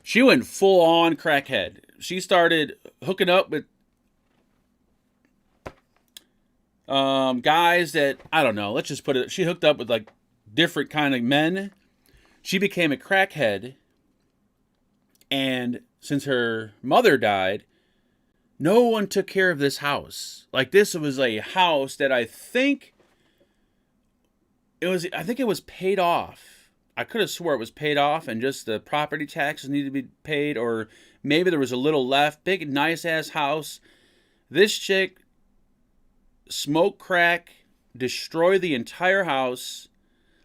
she went full on crackhead. She started hooking up with guys that, I don't know, let's just put it, she hooked up with like different kind of men. She became a crackhead, and since her mother died, no one took care of this house. Like, this was a house that I think it was paid off. I could have swore it was paid off and just the property taxes needed to be paid, or maybe there was a little left. Big, nice ass house. This chick smoked crack, destroyed the entire house,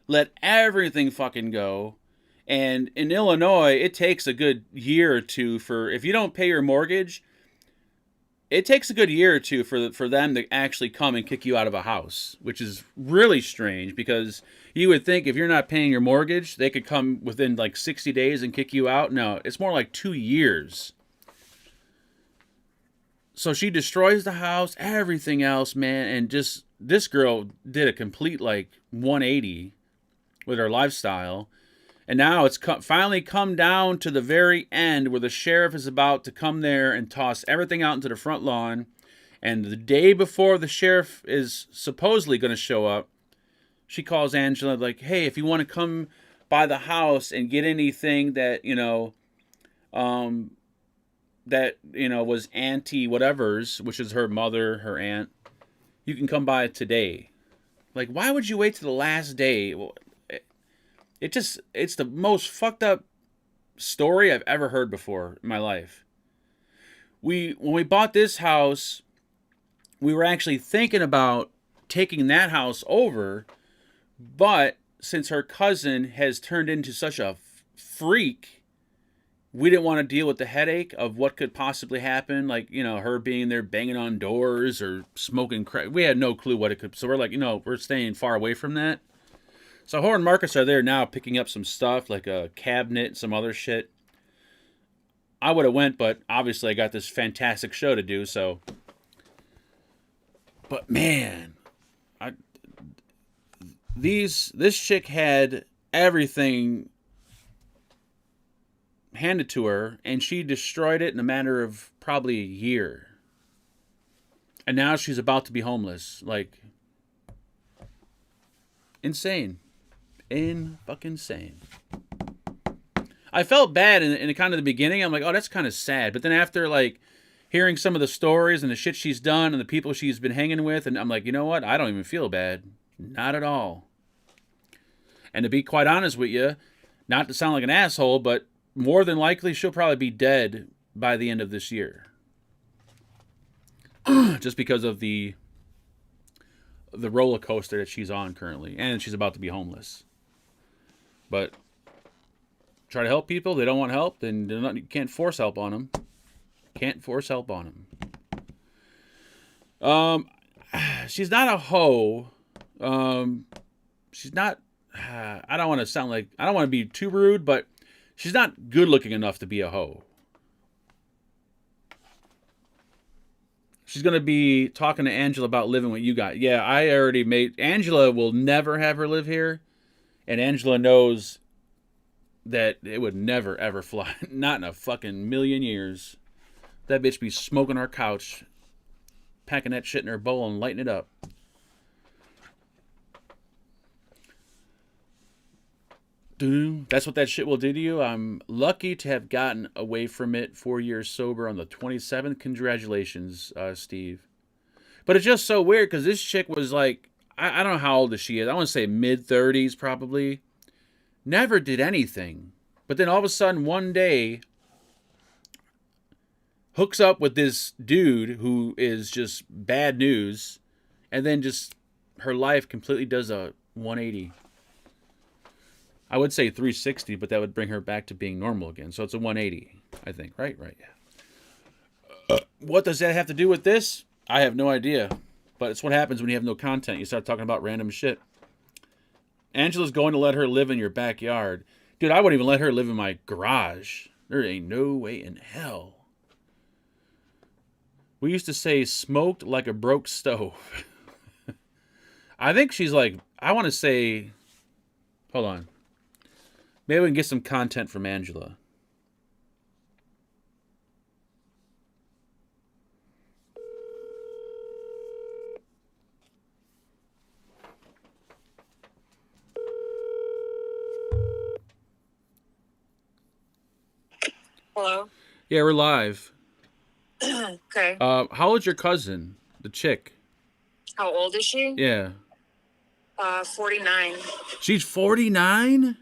let everything fucking go. And in Illinois, it takes a good year or two for, if you don't pay your mortgage, it takes a good year or two for them to actually come and kick you out of a house, which is really strange, because you would think if you're not paying your mortgage, they could come within like 60 days and kick you out. No, it's more like 2 years. So she destroys the house, everything else, man, and just, this girl did a complete like 180 with her lifestyle. And now it's finally come down to the very end where the sheriff is about to come there and toss everything out into the front lawn. And the day before the sheriff is supposedly going to show up, she calls Angela like, hey, if you want to come by the house and get anything that, was Auntie whatever's, which is her mother, her aunt, you can come by today. Like, why would you wait till the last day? It's the most fucked up story I've ever heard before in my life. When we bought this house, we were actually thinking about taking that house over, but since her cousin has turned into such a freak, we didn't want to deal with the headache of what could possibly happen, like, her being there banging on doors or smoking crack. We had no clue what it could, so we're like, we're staying far away from that. So Horn and Marcus are there now picking up some stuff, like a cabinet and some other shit. I would have went, but obviously I got this fantastic show to do, so. But man, this chick had everything handed to her, and she destroyed it in a matter of probably a year. And now she's about to be homeless. Like, insane. Fucking insane. I felt bad in kind of the beginning. I'm like, oh, that's kind of sad. But then after, like, hearing some of the stories and the shit she's done and the people she's been hanging with, and I'm like, you know what? I don't even feel bad. Not at all. And to be quite honest with you, not to sound like an asshole, but more than likely she'll probably be dead by the end of this year. Just because of the roller coaster that she's on currently. And she's about to be homeless. But try to help people. They don't want help, then you can't force help on them. Can't force help on them. She's not a hoe. She's not. I don't want to be too rude, but she's not good looking enough to be a hoe. She's going to be talking to Angela about living what you got. Yeah, I already Angela will never have her live here. And Angela knows that it would never, ever fly. Not in a fucking million years. That bitch be smoking our couch, packing that shit in her bowl and lighting it up. That's what that shit will do to you. I'm lucky to have gotten away from it 4 years sober on the 27th. Congratulations, Steve. But it's just so weird because this chick was like, I don't know how old she is. I want to say mid-30s probably. Never did anything. But then all of a sudden one day hooks up with this dude who is just bad news. And then just her life completely does a 180. I would say 360, but that would bring her back to being normal again. So it's a 180, I think. Right, yeah. What does that have to do with this? I have no idea. But it's what happens when you have no content. You start talking about random shit. Angela's going to let her live in your backyard. Dude, I wouldn't even let her live in my garage. There ain't no way in hell. We used to say smoked like a broke stove. I think she's like, I want to say, hold on. Maybe we can get some content from Angela. Hello? Yeah, we're live. Okay. How old's your cousin, the chick? How old is she? Yeah. 49. She's 49?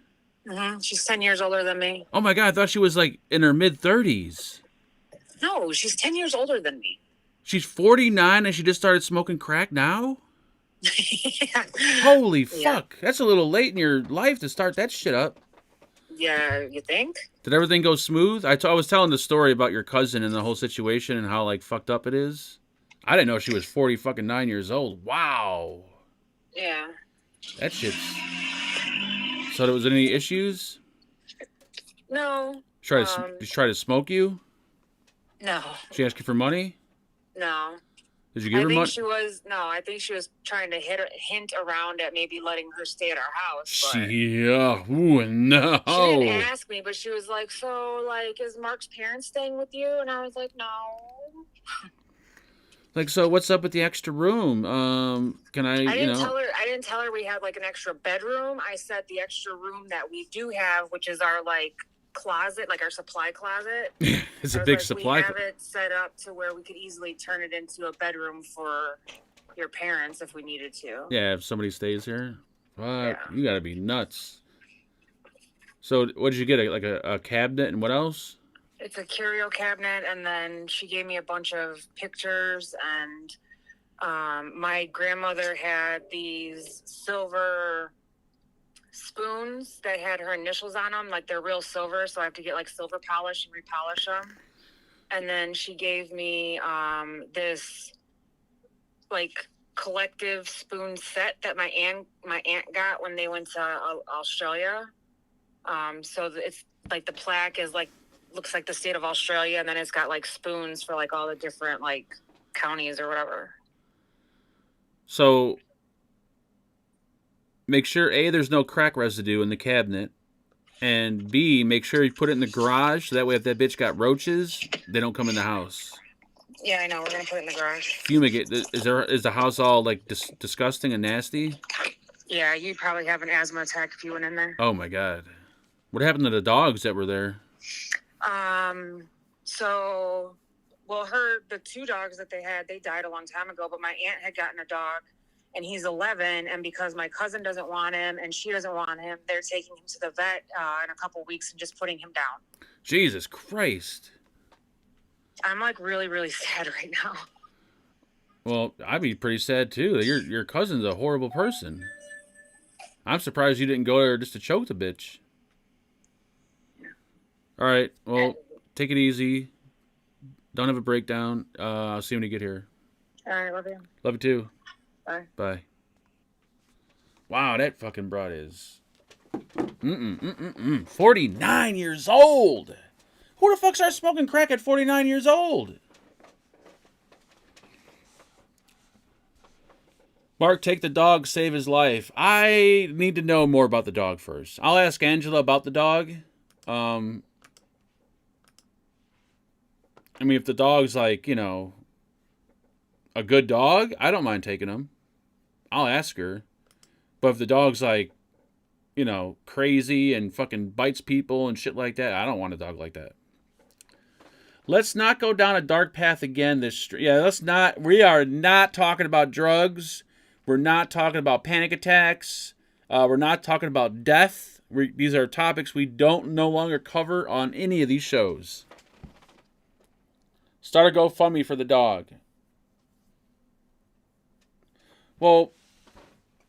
She's 10 years older than me. Oh my God, I thought she was like in her mid-30s. No, she's 10 years older than me. She's 49 and she just started smoking crack now? Yeah. Holy fuck. That's a little late in your life to start that shit up. Yeah, you think? Did everything go smooth? I was telling the story about your cousin and the whole situation and how like fucked up it is. I didn't know she was 49 years old. Wow. Yeah. That shit's... So there was any issues? No. Did she try to smoke you? No. She asked you for money? No. Did you give her money? I think she was trying to hint around at maybe letting her stay at our house. But Yeah. Ooh, no. she didn't ask me, but she was like, so, like, is Mark's parents staying with you? And I was like, no. Like, so what's up with the extra room? Can I didn't tell her we had, like, an extra bedroom. I said the extra room that we do have, which is our, like, closet, like our supply closet. It's a big supply. We have it set up to where we could easily turn it into a bedroom for your parents if we needed to. Yeah, if somebody stays here. Yeah. You gotta be nuts. So what did you get? Like a cabinet and what else? It's a curio cabinet, and then she gave me a bunch of pictures, and my grandmother had these silver spoons that had her initials on them, like they're real silver, so I have to get like silver polish and repolish them. And then she gave me this like collective spoon set that my aunt got when they went to Australia. So it's like the plaque is like looks like the state of Australia, and then it's got like spoons for like all the different like counties or whatever. So make sure A, there's no crack residue in the cabinet, and B, make sure you put it in the garage so that way if that bitch got roaches, they don't come in the house. Yeah, I know. We're gonna put it in the garage. Fumigate. Is the house all like disgusting and nasty? Yeah, you'd probably have an asthma attack if you went in there. Oh my God. What happened to the dogs that were there? The two dogs that they had, they died a long time ago, but my aunt had gotten a dog, and he's 11, and because my cousin doesn't want him and she doesn't want him, they're taking him to the vet in a couple weeks and just putting him down. Jesus Christ. I'm like really, really sad right now. Well, I'd be pretty sad too. Your cousin's a horrible person. I'm surprised you didn't go there just to choke the bitch. All right, well, take it easy. Don't have a breakdown. I'll see you when you get here. All right, love you. Love you too. Bye. Bye. Wow, that fucking broad is 49 years old. Who the fuck starts smoking crack at 49 years old? Mark, take the dog, save his life. I need to know more about the dog first. I'll ask Angela about the dog. I mean, if the dog's like, a good dog, I don't mind taking him. I'll ask her. But if the dog's like, crazy and fucking bites people and shit like that, I don't want a dog like that. Let's not go down a dark path again. We are not talking about drugs. We're not talking about panic attacks. We're not talking about death. These are topics we don't no longer cover on any of these shows. Start a GoFundMe for the dog. Well,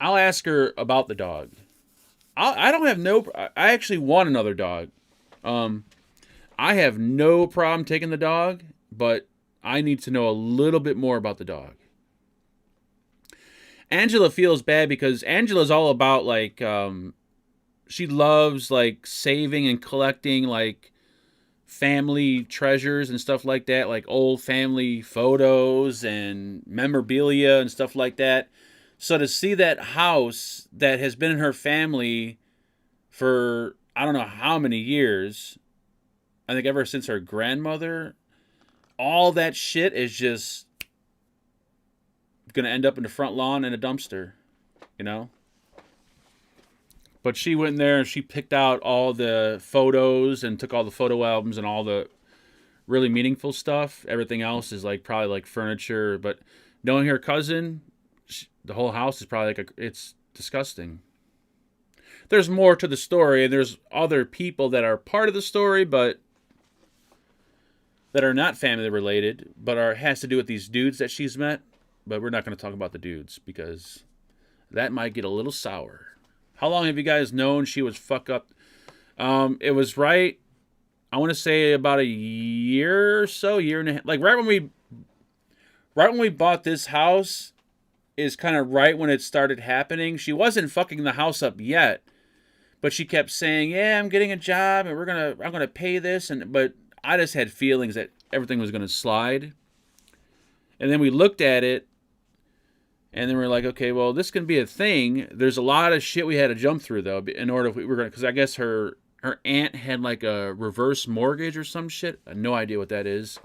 I'll ask her about the dog. I actually want another dog. I have no problem taking the dog, but I need to know a little bit more about the dog. Angela feels bad because Angela's all about like she loves like saving and collecting like family treasures and stuff like that, like old family photos and memorabilia and stuff like that. So to see that house that has been in her family for I don't know how many years, I think ever since her grandmother, all that shit is just gonna end up in the front lawn in a dumpster, you know? But she went in there and she picked out all the photos and took all the photo albums and all the really meaningful stuff. Everything else is like probably like furniture. But knowing her cousin, the whole house is probably like it's disgusting. There's more to the story, and there's other people that are part of the story, but that are not family related, but has to do with these dudes that she's met. But we're not going to talk about the dudes because that might get a little sour. How long have you guys known she was fuck up? It was right, I want to say about a year or so, year and a half. Like right when we bought this house is kind of right when it started happening. She wasn't fucking the house up yet, but she kept saying, "Yeah, I'm getting a job and I'm gonna pay this," but I just had feelings that everything was gonna slide. And then we looked at it. And then we're like, okay, well, this can be a thing. There's a lot of shit we had to jump through, though, in order if we were going to... Because I guess her aunt had, like, a reverse mortgage or some shit. I have no idea what that is.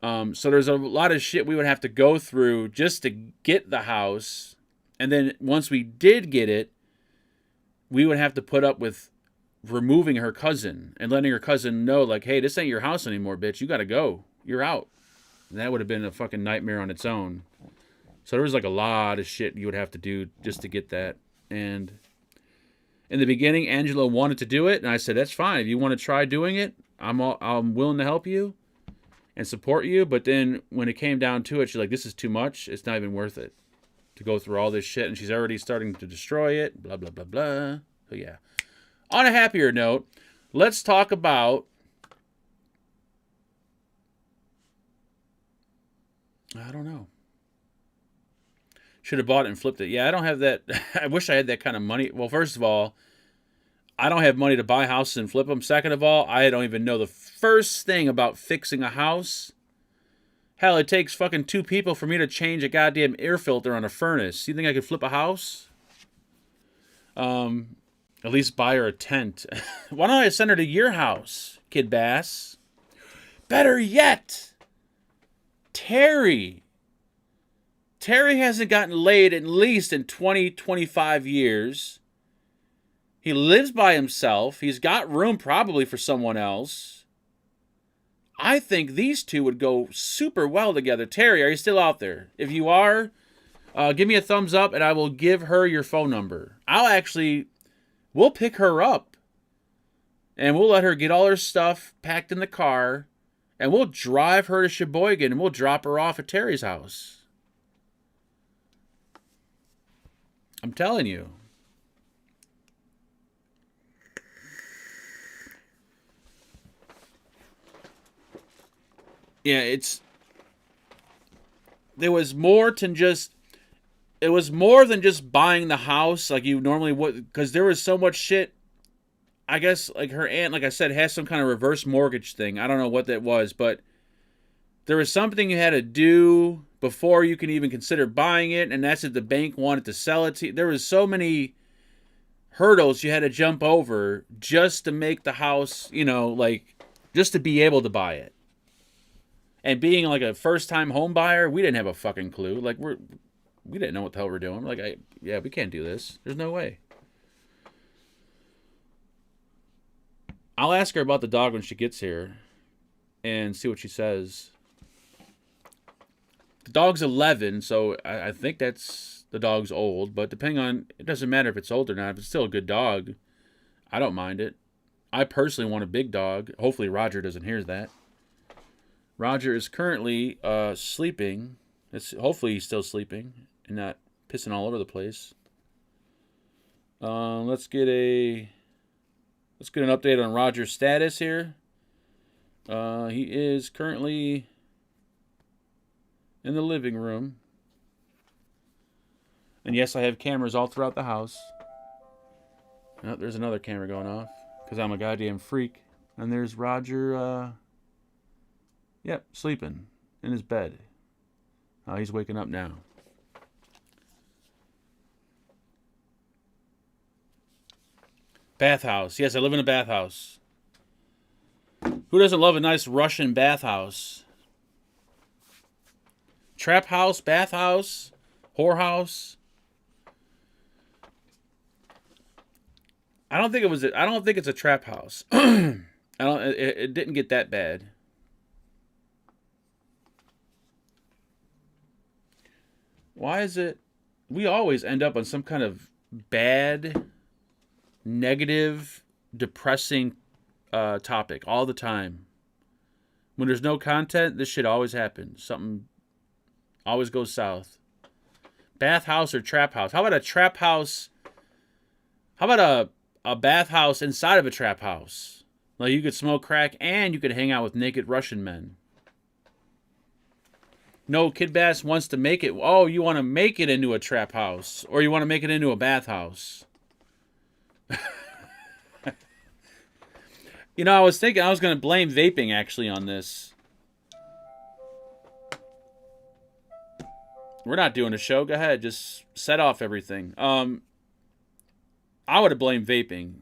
So there's a lot of shit we would have to go through just to get the house. And then once we did get it, we would have to put up with removing her cousin and letting her cousin know, like, hey, this ain't your house anymore, bitch. You got to go. You're out. And that would have been a fucking nightmare on its own. So there was like a lot of shit you would have to do just to get that. And in the beginning, Angela wanted to do it, and I said, "That's fine. If you want to try doing it, I'm willing to help you and support you." But then when it came down to it, she's like, "This is too much. It's not even worth it to go through all this shit." And she's already starting to destroy it. Blah blah blah blah. So yeah. On a happier note, let's talk about. I don't know. Should have bought it and flipped it. Yeah, I don't have that. I wish I had that kind of money. Well, first of all, I don't have money to buy houses and flip them. Second of all, I don't even know the first thing about fixing a house. Hell, it takes fucking 2 people for me to change a goddamn air filter on a furnace. You think I could flip a house? At least buy her a tent. Why don't I send her to your house, Kid Bass? Better yet, Terry hasn't gotten laid at least in 20, 25 years. He lives by himself. He's got room probably for someone else. I think these two would go super well together. Terry, are you still out there? If you are, give me a thumbs up and I will give her your phone number. We'll pick her up and we'll let her get all her stuff packed in the car and we'll drive her to Sheboygan and we'll drop her off at Terry's house. I'm telling you. Yeah, there was more than just... It was more than just buying the house like you normally would, because there was so much shit. I guess, like, her aunt, like I said, has some kind of reverse mortgage thing. I don't know what that was, but there was something you had to do before you can even consider buying it, and that's if the bank wanted to sell it to you. There was so many hurdles you had to jump over just to make the house, like, just to be able to buy it. And being like a first-time home buyer, we didn't have a fucking clue. Like, we didn't know what the hell we're doing. Like, we can't do this. There's no way. I'll ask her about the dog when she gets here and see what she says. The dog's 11, so I think the dog's old. But depending on... It doesn't matter if it's old or not. If it's still a good dog, I don't mind it. I personally want a big dog. Hopefully Roger doesn't hear that. Roger is currently sleeping. Hopefully he's still sleeping and not pissing all over the place. Let's get an update on Roger's status here. He is currently in the living room. And yes, I have cameras all throughout the house. Oh, there's another camera going off because I'm a goddamn freak. And there's Roger, yep, sleeping in his bed. He's waking up now. Bathhouse. Yes, I live in a bathhouse. Who doesn't love a nice Russian bathhouse? Trap house, bathhouse, whorehouse. I don't think it's a trap house. It didn't get that bad. Why is it we always end up on some kind of bad, negative, depressing topic all the time? When there's no content, this shit always happens. Something always goes south. Bathhouse or trap house? How about a trap house? How about a bathhouse inside of a trap house? Like you could smoke crack and you could hang out with naked Russian men. No, Kid Bass wants to make it. Oh, you want to make it into a trap house. Or you want to make it into a bathhouse. You know, I was thinking I was going to blame vaping actually on this. We're not doing a show. Go ahead. Just set off everything. I would have blamed vaping.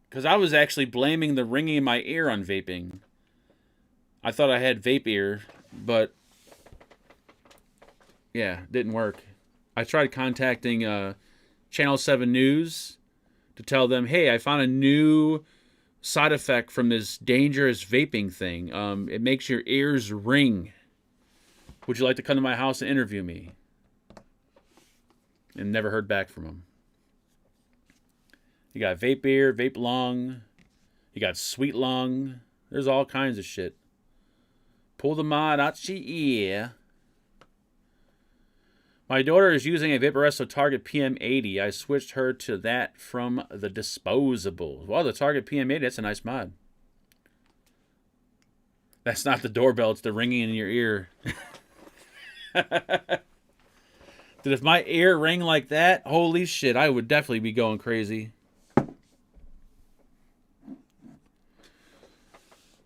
Because I was actually blaming the ringing in my ear on vaping. I thought I had vape ear. But yeah, didn't work. I tried contacting Channel 7 News to tell them, hey, I found a new side effect from this dangerous vaping thing. It makes your ears ring. Would you like to come to my house and interview me? And never heard back from them. You got vape ear, vape lung. You got sweet lung. There's all kinds of shit. Pull the mod out your ear. My daughter is using a Vaporesso Target PM80. I switched her to that from the Disposables. Well, the Target PM80, that's a nice mod. That's not the doorbell, it's the ringing in your ear. Dude, if my ear rang like that, holy shit, I would definitely be going crazy.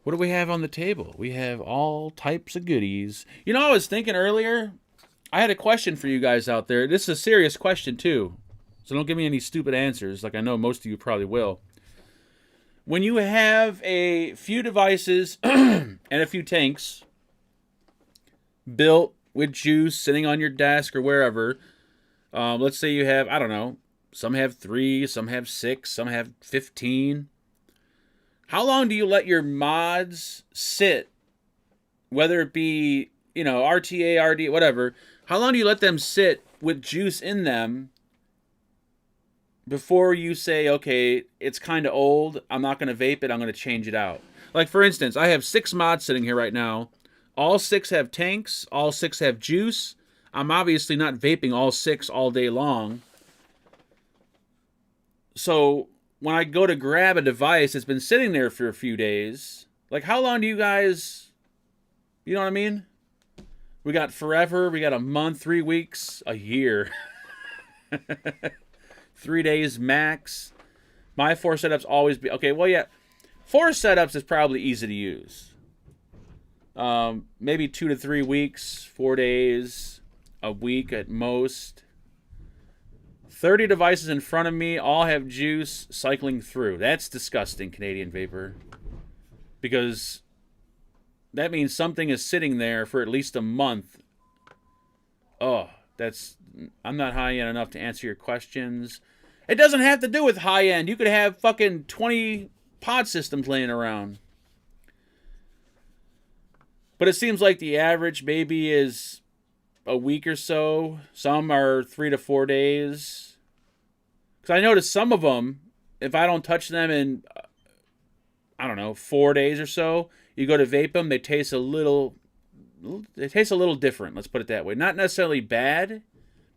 What do we have on the table? We have all types of goodies. You know, I was thinking earlier, I had a question for you guys out there. This is a serious question, too. So don't give me any stupid answers, like I know most of you probably will. When you have a few devices and a few tanks built with juice sitting on your desk or wherever, let's say you have, I don't know, some have 3, some have 6, some have 15. How long do you let your mods sit, whether it be, you know, RTA, RD, whatever, how long do you let them sit with juice in them before you say, okay, it's kind of old, I'm not going to vape it, I'm going to change it out? Like, for instance, I have 6 mods sitting here right now. All 6 have tanks, all 6 have juice. I'm obviously not vaping all 6 all day long. So when I go to grab a device that's been sitting there for a few days, like, how long do you guys, you know what I mean? We got forever, we got a month, 3 weeks, a year. 3 days max. My 4 setups always be, okay, well, yeah, 4 setups is probably easy to use. Maybe 2 to 3 weeks, 4 days, a week at most. 30 devices in front of me, all have juice cycling through. That's disgusting, Canadian Vapor. Because that means something is sitting there for at least a month. Oh, I'm not high-end enough to answer your questions. It doesn't have to do with high-end. You could have fucking 20 pod systems laying around. But it seems like the average maybe is a week or so. Some are 3 to 4 days. Because I noticed some of them, if I don't touch them in, I don't know, 4 days or so, you go to vape them, they taste a little different, let's put it that way. Not necessarily bad,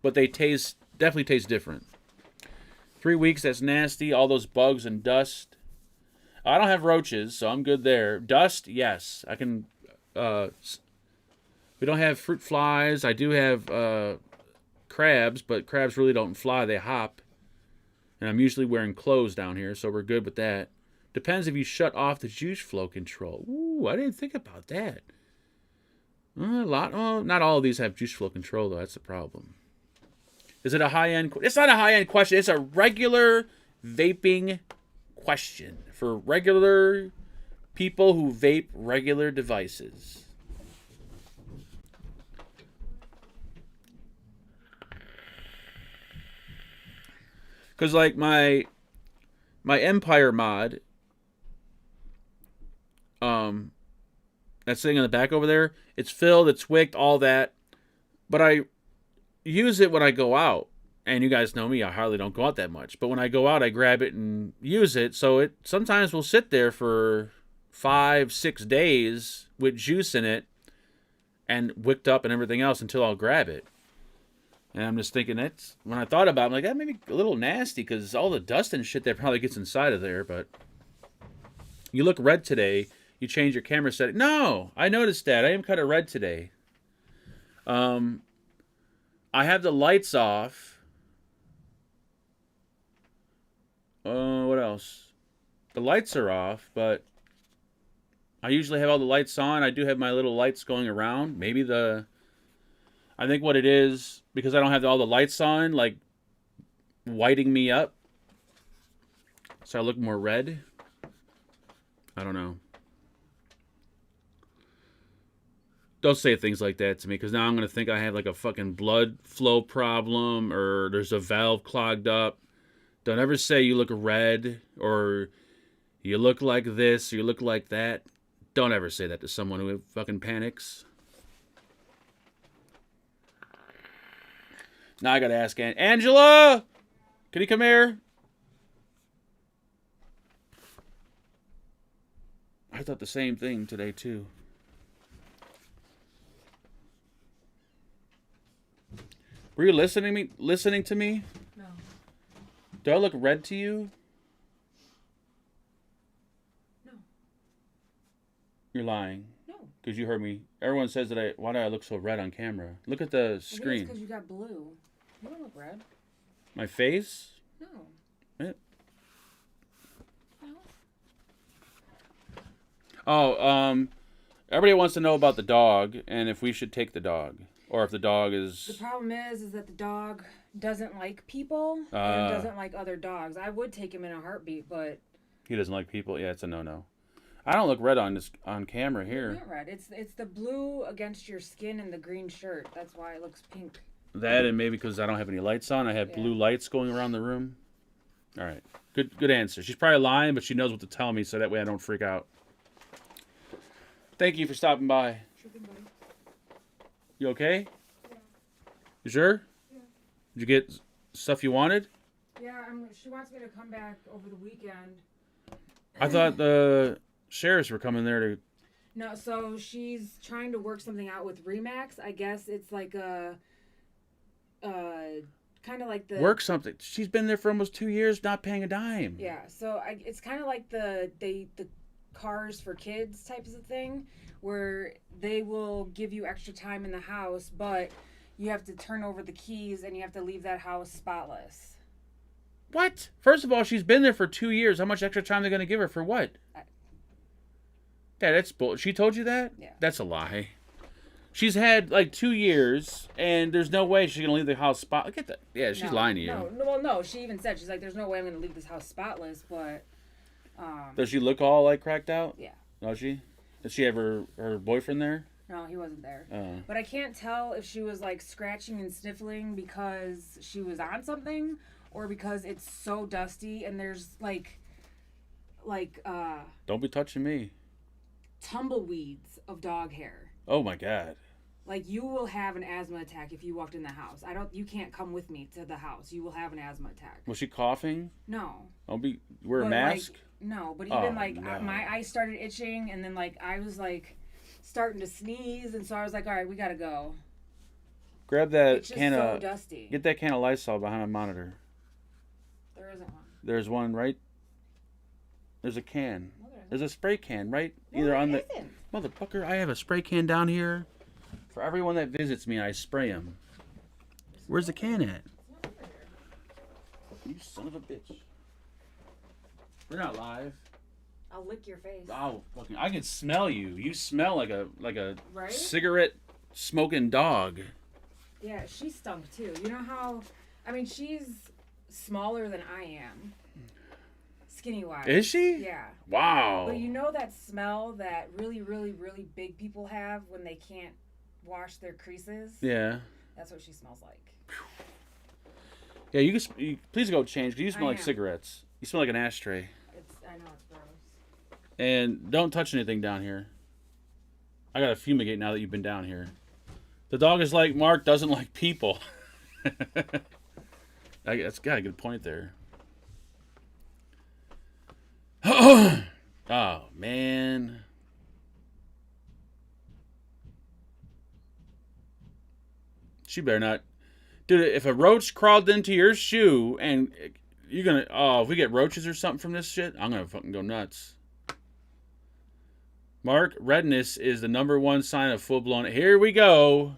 but they definitely taste different. 3 weeks, that's nasty. All those bugs and dust. I don't have roaches, so I'm good there. Dust, yes. I can, we don't have fruit flies. I do have crabs, but crabs really don't fly. They hop. And I'm usually wearing clothes down here, so we're good with that. Depends if you shut off the juice flow control. Ooh, I didn't think about that. Not all of these have juice flow control, though. That's the problem. Is it a high-end? It's not a high-end question. It's a regular vaping question for regular people who vape regular devices. Because, like, my Empire mod, that's sitting in the back over there, it's filled, it's wicked, all that. But I use it when I go out. And you guys know me, I hardly don't go out that much. But when I go out, I grab it and use it. So it sometimes will sit there for 5-6 days with juice in it and wicked up and everything else until I'll grab it. And I'm just thinking, that's when I thought about it, I'm like, that may be a little nasty because all the dust and shit that probably gets inside of there. But you look red today. You change your camera setting. No, I noticed that. I am kind of red today. I have the lights off. What else? The lights are off, but I usually have all the lights on. I do have my little lights going around. Maybe I think what it is, because I don't have all the lights on, like, whiting me up. So I look more red. I don't know. Don't say things like that to me, because now I'm going to think I have, like, a fucking blood flow problem, or there's a valve clogged up. Don't ever say you look red, or you look like this, or you look like that. Don't ever say that to someone who fucking panics. Now I gotta ask Angela! Can you come here? I thought the same thing today, too. Were you listening to me? No. Do I look red to you? No. You're lying. No. Because you heard me. Everyone says that why do I look so red on camera? Look at the screen. Because you got blue. You don't look red. My face? No. Eh. No. Oh, everybody wants to know about the dog and if we should take the dog. Or if the dog is... The problem is that the dog doesn't like people and doesn't like other dogs. I would take him in a heartbeat, but... He doesn't like people? Yeah, it's a no-no. I don't look red on camera here. It's not red. It's the blue against your skin and the green shirt. That's why it looks pink. That and maybe because I don't have any lights on. I have blue lights going around the room. All right. Good answer. She's probably lying, but she knows what to tell me, so that way I don't freak out. Thank you for stopping by. Sure thing, buddy. You okay? Yeah. You sure? Yeah. Did you get stuff you wanted? Yeah, she wants me to come back over the weekend. I thought the sheriffs were coming there to... No, so she's trying to work something out with Remax. I guess it's like a... kind of like the... Work something. She's been there for almost 2 years not paying a dime. Yeah, so it's kind of like the cars for kids types of thing, where they will give you extra time in the house, but you have to turn over the keys and you have to leave that house spotless. What? First of all, she's been there for 2 years. How much extra time are they going to give her for what? Yeah, that's bull. She told you that? Yeah. That's a lie. She's had like 2 years, and there's no way she's going to leave the house spot. Look at that. Yeah, she's lying to you. No. She even said, she's like, there's no way I'm going to leave this house spotless, but... Does she look all like cracked out? Yeah. Does she? Does she have her boyfriend there? No, he wasn't there. But I can't tell if she was like scratching and sniffling because she was on something or because it's so dusty and there's like Don't be touching me. Tumbleweeds of dog hair. Oh my God. Like, you will have an asthma attack if you walked in the house. You can't come with me to the house. You will have an asthma attack. Was she coughing? No. Wear a mask? No, but even my eyes started itching and then like I was like starting to sneeze and so I was like, all right, we gotta go. Grab that it's just so dusty. Get that can of Lysol behind my monitor. There isn't one. There's one right. There's a can. No, there isn't. There's a spray can right No, either on there the isn't. Motherfucker. I have a spray can down here for everyone that visits me. I spray them. Where's the can at? You son of a bitch. We're not live. I'll lick your face. Oh, fucking! I can smell you. You smell like a right? cigarette smoking dog. Yeah, she stunk too. You know how? I mean, she's smaller than I am, skinny wise. Is she? Yeah. Wow. But you know that smell that really, really, really big people have when they can't wash their creases? Yeah. That's what she smells like. Yeah, you please go change. 'Cause you smell like cigarettes. You smell like an ashtray. I know it's gross. And don't touch anything down here. I gotta fumigate now that you've been down here. The dog is like Mark doesn't like people. That's got a good point there. Oh man. She better not. Dude, if a roach crawled into your shoe and you're gonna, if we get roaches or something from this shit, I'm gonna fucking go nuts. Mark, redness is the #1 sign of full-blown. Here we go.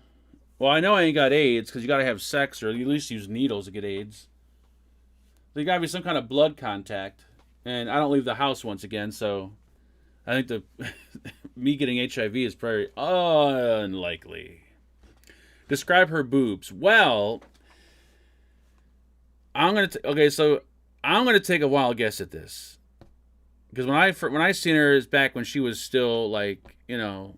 Well, I know I ain't got AIDS because you gotta have sex or at least use needles to get AIDS. There gotta be some kind of blood contact, and I don't leave the house once again, so I think me getting HIV is very unlikely. Describe her boobs. Well, I'm gonna take a wild guess at this, because when I seen her is back when she was still like, you know,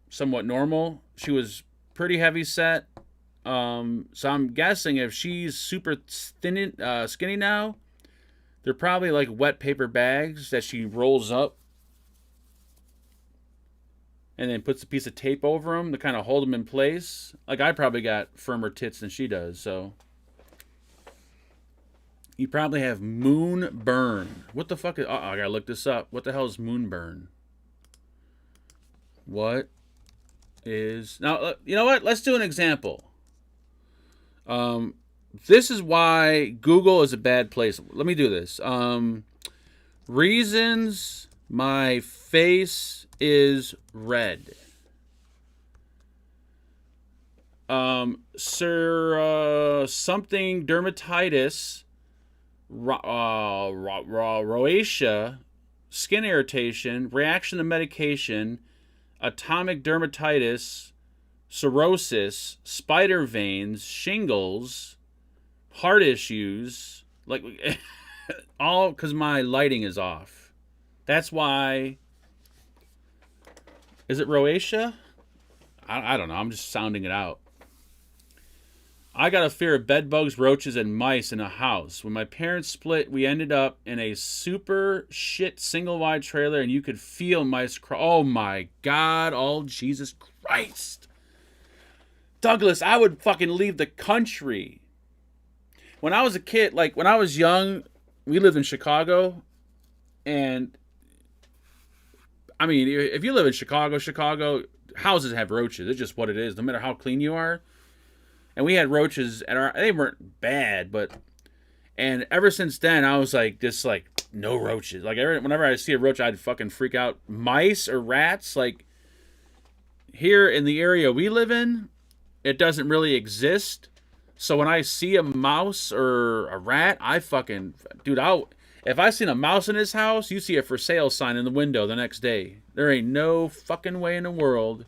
somewhat normal. She was pretty heavy set. So I'm guessing if she's super thin, skinny now, they're probably like wet paper bags that she rolls up and then puts a piece of tape over them to kind of hold them in place. Like, I probably got firmer tits than she does, so. You probably have moon burn. What the fuck is... I gotta look this up. What the hell is moon burn? What is... Now, you know what? Let's do an example. This is why Google is a bad place. Let me do this. Reasons my face is red. Something dermatitis, rosacea, skin irritation, reaction to medication, atopic dermatitis, cirrhosis, spider veins, shingles, heart issues, like all because my lighting is off. That's why. Is it rosacea? I don't know. I'm just sounding it out. I got a fear of bed bugs, roaches, and mice in a house. When my parents split, we ended up in a super shit single wide trailer, and you could feel mice crawl. Oh my God. Oh, Jesus Christ. Douglas, I would fucking leave the country. When I was a kid, like when I was young, we lived in Chicago, and I mean, if you live in Chicago, houses have roaches. It's just what it is, no matter how clean you are. And we had roaches they weren't bad, and ever since then, I was like, just like, no roaches. Like, whenever I see a roach, I'd fucking freak out. Mice or rats, like, here in the area we live in, it doesn't really exist. So when I see a mouse or a rat, I fucking, dude, if I seen a mouse in his house, you see a for sale sign in the window the next day. There ain't no fucking way in the world.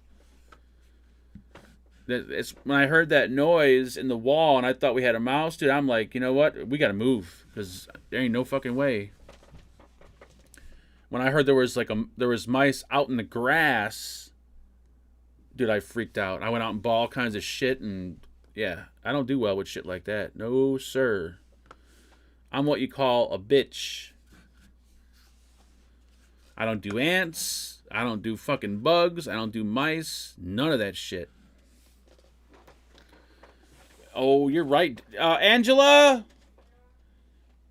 It's when I heard that noise in the wall and I thought we had a mouse, dude, I'm like, you know what? We gotta move, because there ain't no fucking way. When I heard there was mice out in the grass, dude, I freaked out. I went out and bought all kinds of shit, and yeah, I don't do well with shit like that. No, sir. I'm what you call a bitch. I don't do ants. I don't do fucking bugs. I don't do mice. None of that shit. Oh, you're right. Angela?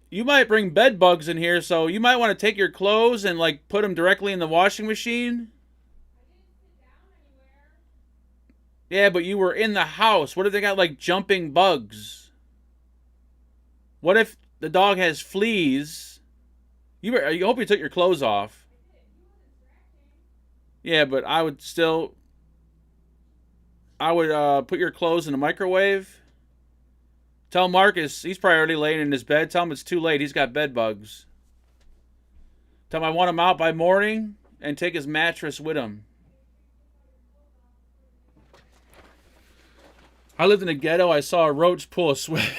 You might bring bed bugs in here, so you might want to take your clothes and, like, put them directly in the washing machine. Yeah, but you were in the house. What if they got, like, jumping bugs? What if the dog has fleas? You hope you took your clothes off. Yeah, but I would put your clothes in the microwave. Tell Marcus, he's probably already laying in his bed. Tell him it's too late. He's got bed bugs. Tell him I want him out by morning and take his mattress with him. I lived in a ghetto. I saw a roach pull a switch.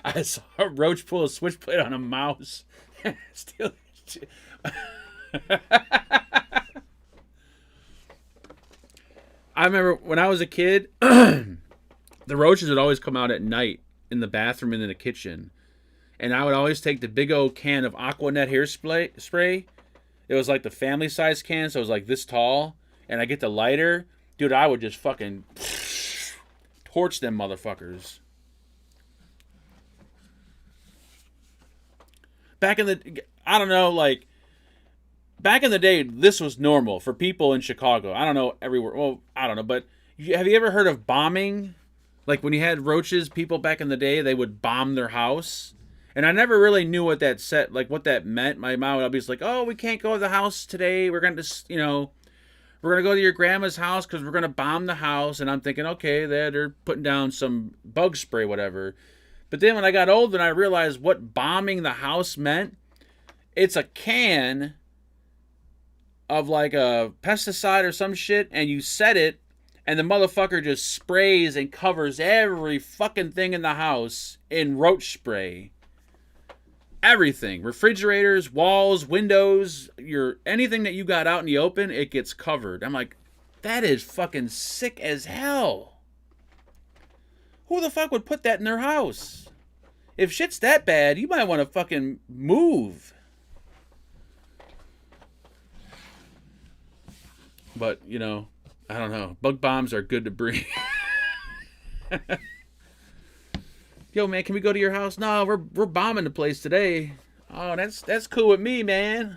I saw a roach pull a switchblade on a mouse. Still. I remember when I was a kid, the roaches would always come out at night in the bathroom and in the kitchen. And I would always take the big old can of Aquanet hairspray. It was like the family size can, so it was like this tall. And I get the lighter. Dude, I would just fucking torch them motherfuckers. Back in the, I don't know, like, back in the day, this was normal for people in Chicago. I don't know everywhere. Well, I don't know, but have you ever heard of bombing? Like when you had roaches, people back in the day, they would bomb their house. And I never really knew what that said, like what that meant. My mom would always like, oh, we can't go to the house today. We're going to, you know, we're going to go to your grandma's house because we're going to bomb the house. And I'm thinking, okay, they're putting down some bug spray, whatever. But then when I got older and I realized what bombing the house meant, it's a can of like a pesticide or some shit, and you set it, and the motherfucker just sprays and covers every fucking thing in the house in roach spray. Everything. Refrigerators, walls, windows, anything that you got out in the open, it gets covered. I'm like, that is fucking sick as hell. Who the fuck would put that in their house? If shit's that bad, you might want to fucking move. But, you know, I don't know. Bug bombs are good to bring. Yo, man, can we go to your house? No, we're bombing the place today. Oh, that's cool with me, man.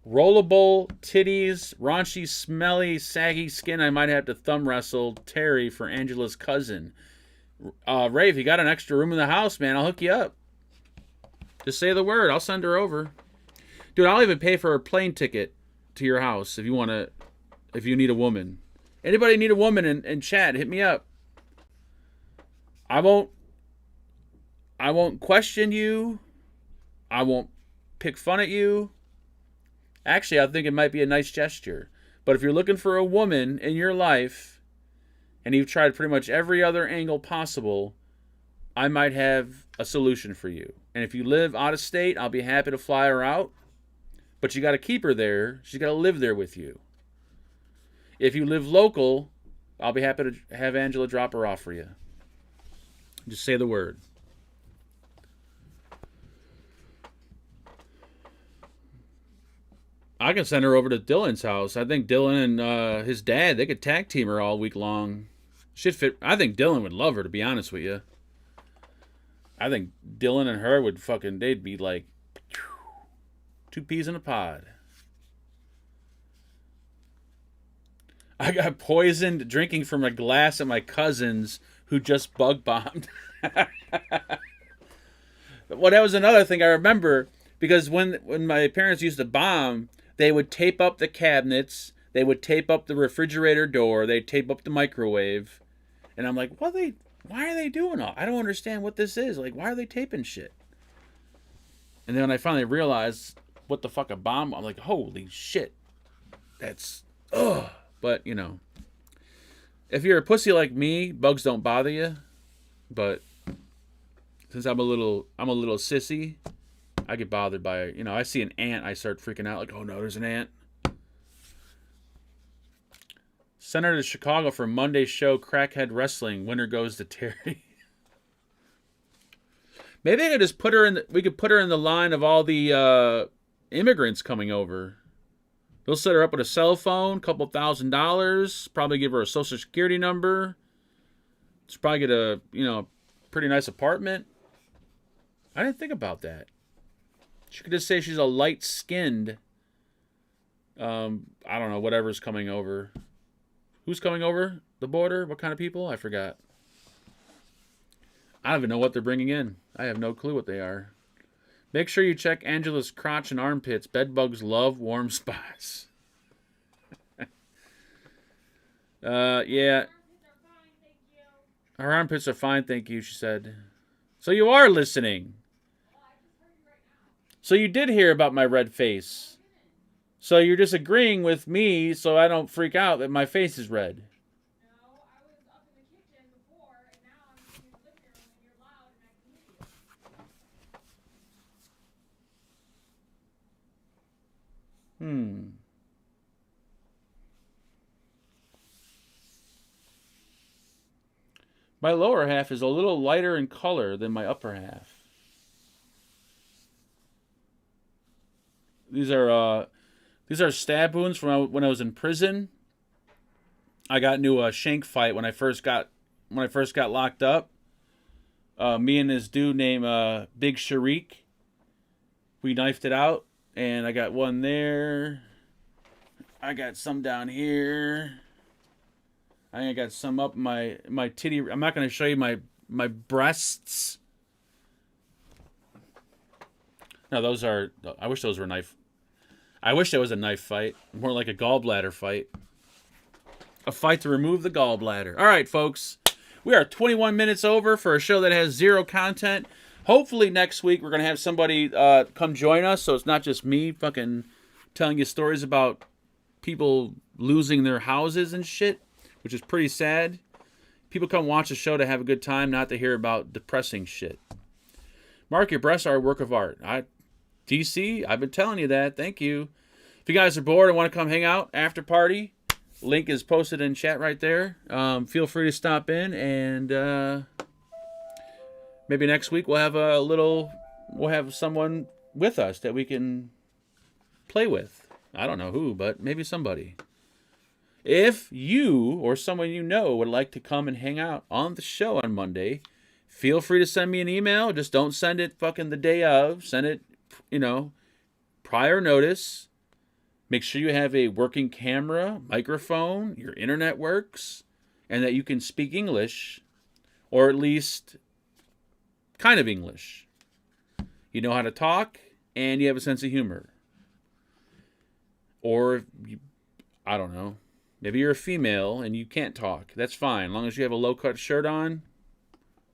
Rollable titties, raunchy, smelly, saggy skin. I might have to thumb wrestle Terry for Angela's cousin. Ray, if you got an extra room in the house, man, I'll hook you up. Just say the word. I'll send her over. Dude, I'll even pay for a plane ticket to your house if you need a woman. Anybody need a woman in chat, hit me up. I won't question you. I won't pick fun at you. Actually, I think it might be a nice gesture. But if you're looking for a woman in your life, and you've tried pretty much every other angle possible, I might have a solution for you. And if you live out of state, I'll be happy to fly her out. But you got to keep her there. She's got to live there with you. If you live local, I'll be happy to have Angela drop her off for you. Just say the word. I can send her over to Dylan's house. I think Dylan and his dad, they could tag team her all week long. Shit fit. I think Dylan would love her, to be honest with you. I think Dylan and her would they'd be like two peas in a pod. I got poisoned drinking from a glass at my cousin's who just bug bombed. Well, that was another thing I remember, because when my parents used to bomb, they would tape up the cabinets, they would tape up the refrigerator door, they'd tape up the microwave. And I'm like, why are they doing all? I don't understand what this is. Like, why are they taping shit? And then when I finally realized what the fuck a bomb, I'm like, holy shit. That's, ugh. But, you know, if you're a pussy like me, bugs don't bother you. But since I'm a little sissy, I get bothered by it. You know, I see an ant, I start freaking out like, oh no, there's an ant. Send her to Chicago for Monday's show, Crackhead Wrestling. Winner goes to Terry. Maybe I could just we could put her in the line of all the immigrants coming over. They'll set her up with a cell phone, couple $1,000s, probably give her a social security number. She'll probably get a, pretty nice apartment. I didn't think about that. She could just say she's a light-skinned, I don't know, whatever's coming over. Who's coming over the border? What kind of people? I forgot. I don't even know what they're bringing in. I have no clue what they are. Make sure you check Angela's crotch and armpits. Bedbugs love warm spots. Yeah. Her armpits are fine, thank you, she said. So you are listening. So you did hear about my red face. So you're just agreeing with me so I don't freak out that my face is red. My lower half is a little lighter in color than my upper half. These are stab wounds from when I was in prison. I got into a shank fight when I first got locked up. Me and this dude named Big Sharik, we knifed it out, and I got one there. I got some down here. I think I got some up my titty. I'm not going to show you my breasts. No, those are. I wish those were knife. I wish there was a knife fight. More like a gallbladder fight. A fight to remove the gallbladder. All right, folks. We are 21 minutes over for a show that has 0 content. Hopefully next week we're going to have somebody come join us, so it's not just me fucking telling you stories about people losing their houses and shit, which is pretty sad. People come watch the show to have a good time, not to hear about depressing shit. Mark, your breasts are a work of art. DC, I've been telling you that. Thank you. If you guys are bored and want to come hang out after party, link is posted in chat right there. Feel free to stop in, and maybe next week we'll have someone with us that we can play with. I don't know who, but maybe somebody. If you or someone you know would like to come and hang out on the show on Monday, feel free to send me an email. Just don't send it fucking the day of. Send it, prior notice. Make sure you have a working camera, microphone, your internet works, and that you can speak English, or at least kind of English. You know how to talk, and you have a sense of humor. Or, I don't know, maybe you're a female and you can't talk. That's fine. As long as you have a low-cut shirt on,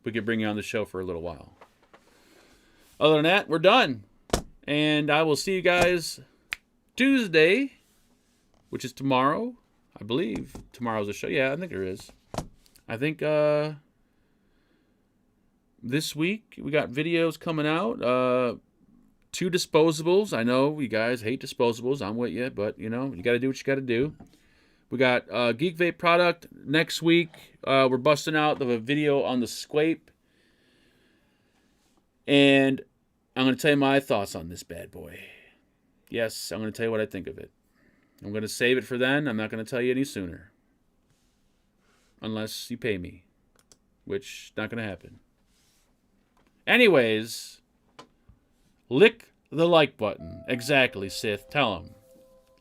we could bring you on the show for a little while. Other than that, we're done. And I will see you guys Tuesday, which is tomorrow. I believe tomorrow's a show. Yeah, I think there is. I think this week we got videos coming out. 2 disposables. I know you guys hate disposables. I'm with you, but you got to do what you got to do. We got Geek Vape product next week. We're busting out a video on the Squape. And I'm going to tell you my thoughts on this bad boy. Yes, I'm going to tell you what I think of it. I'm going to save it for then. I'm not going to tell you any sooner. Unless you pay me. Which, not going to happen. Anyways, lick the like button. Exactly, Sith. Tell him.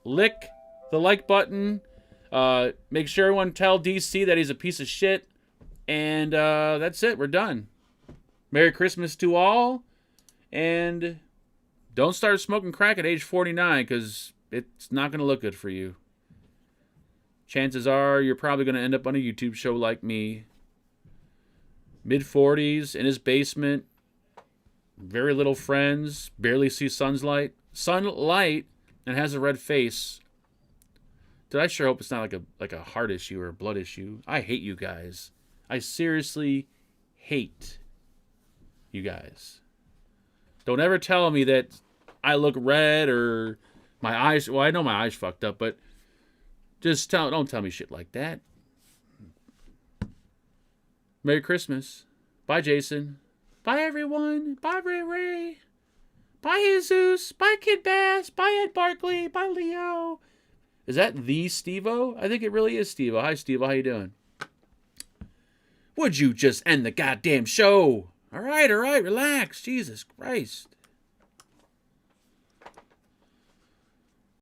Lick the like button. Make sure everyone tell DC that he's a piece of shit. And that's it. We're done. Merry Christmas to all. And don't start smoking crack at age 49 because it's not going to look good for you. Chances are you're probably going to end up on a YouTube show like me. Mid-40s, in his basement. Very little friends. Barely see sunlight, and has a red face. Dude, I sure hope it's not like a heart issue or a blood issue. I hate you guys. I seriously hate you guys. Don't ever tell me that I look red or my eyes. Well, I know my eyes fucked up, but don't tell me shit like that. Merry Christmas. Bye, Jason. Bye, everyone. Bye, Ray Ray. Bye, Jesus. Bye, Kid Bass. Bye, Ed Barkley. Bye, Leo. Is that the Steve-O? I think it really is Steve-O. Hi, Steve-O. How you doing? Would you just end the goddamn show? All right. Relax. Jesus Christ.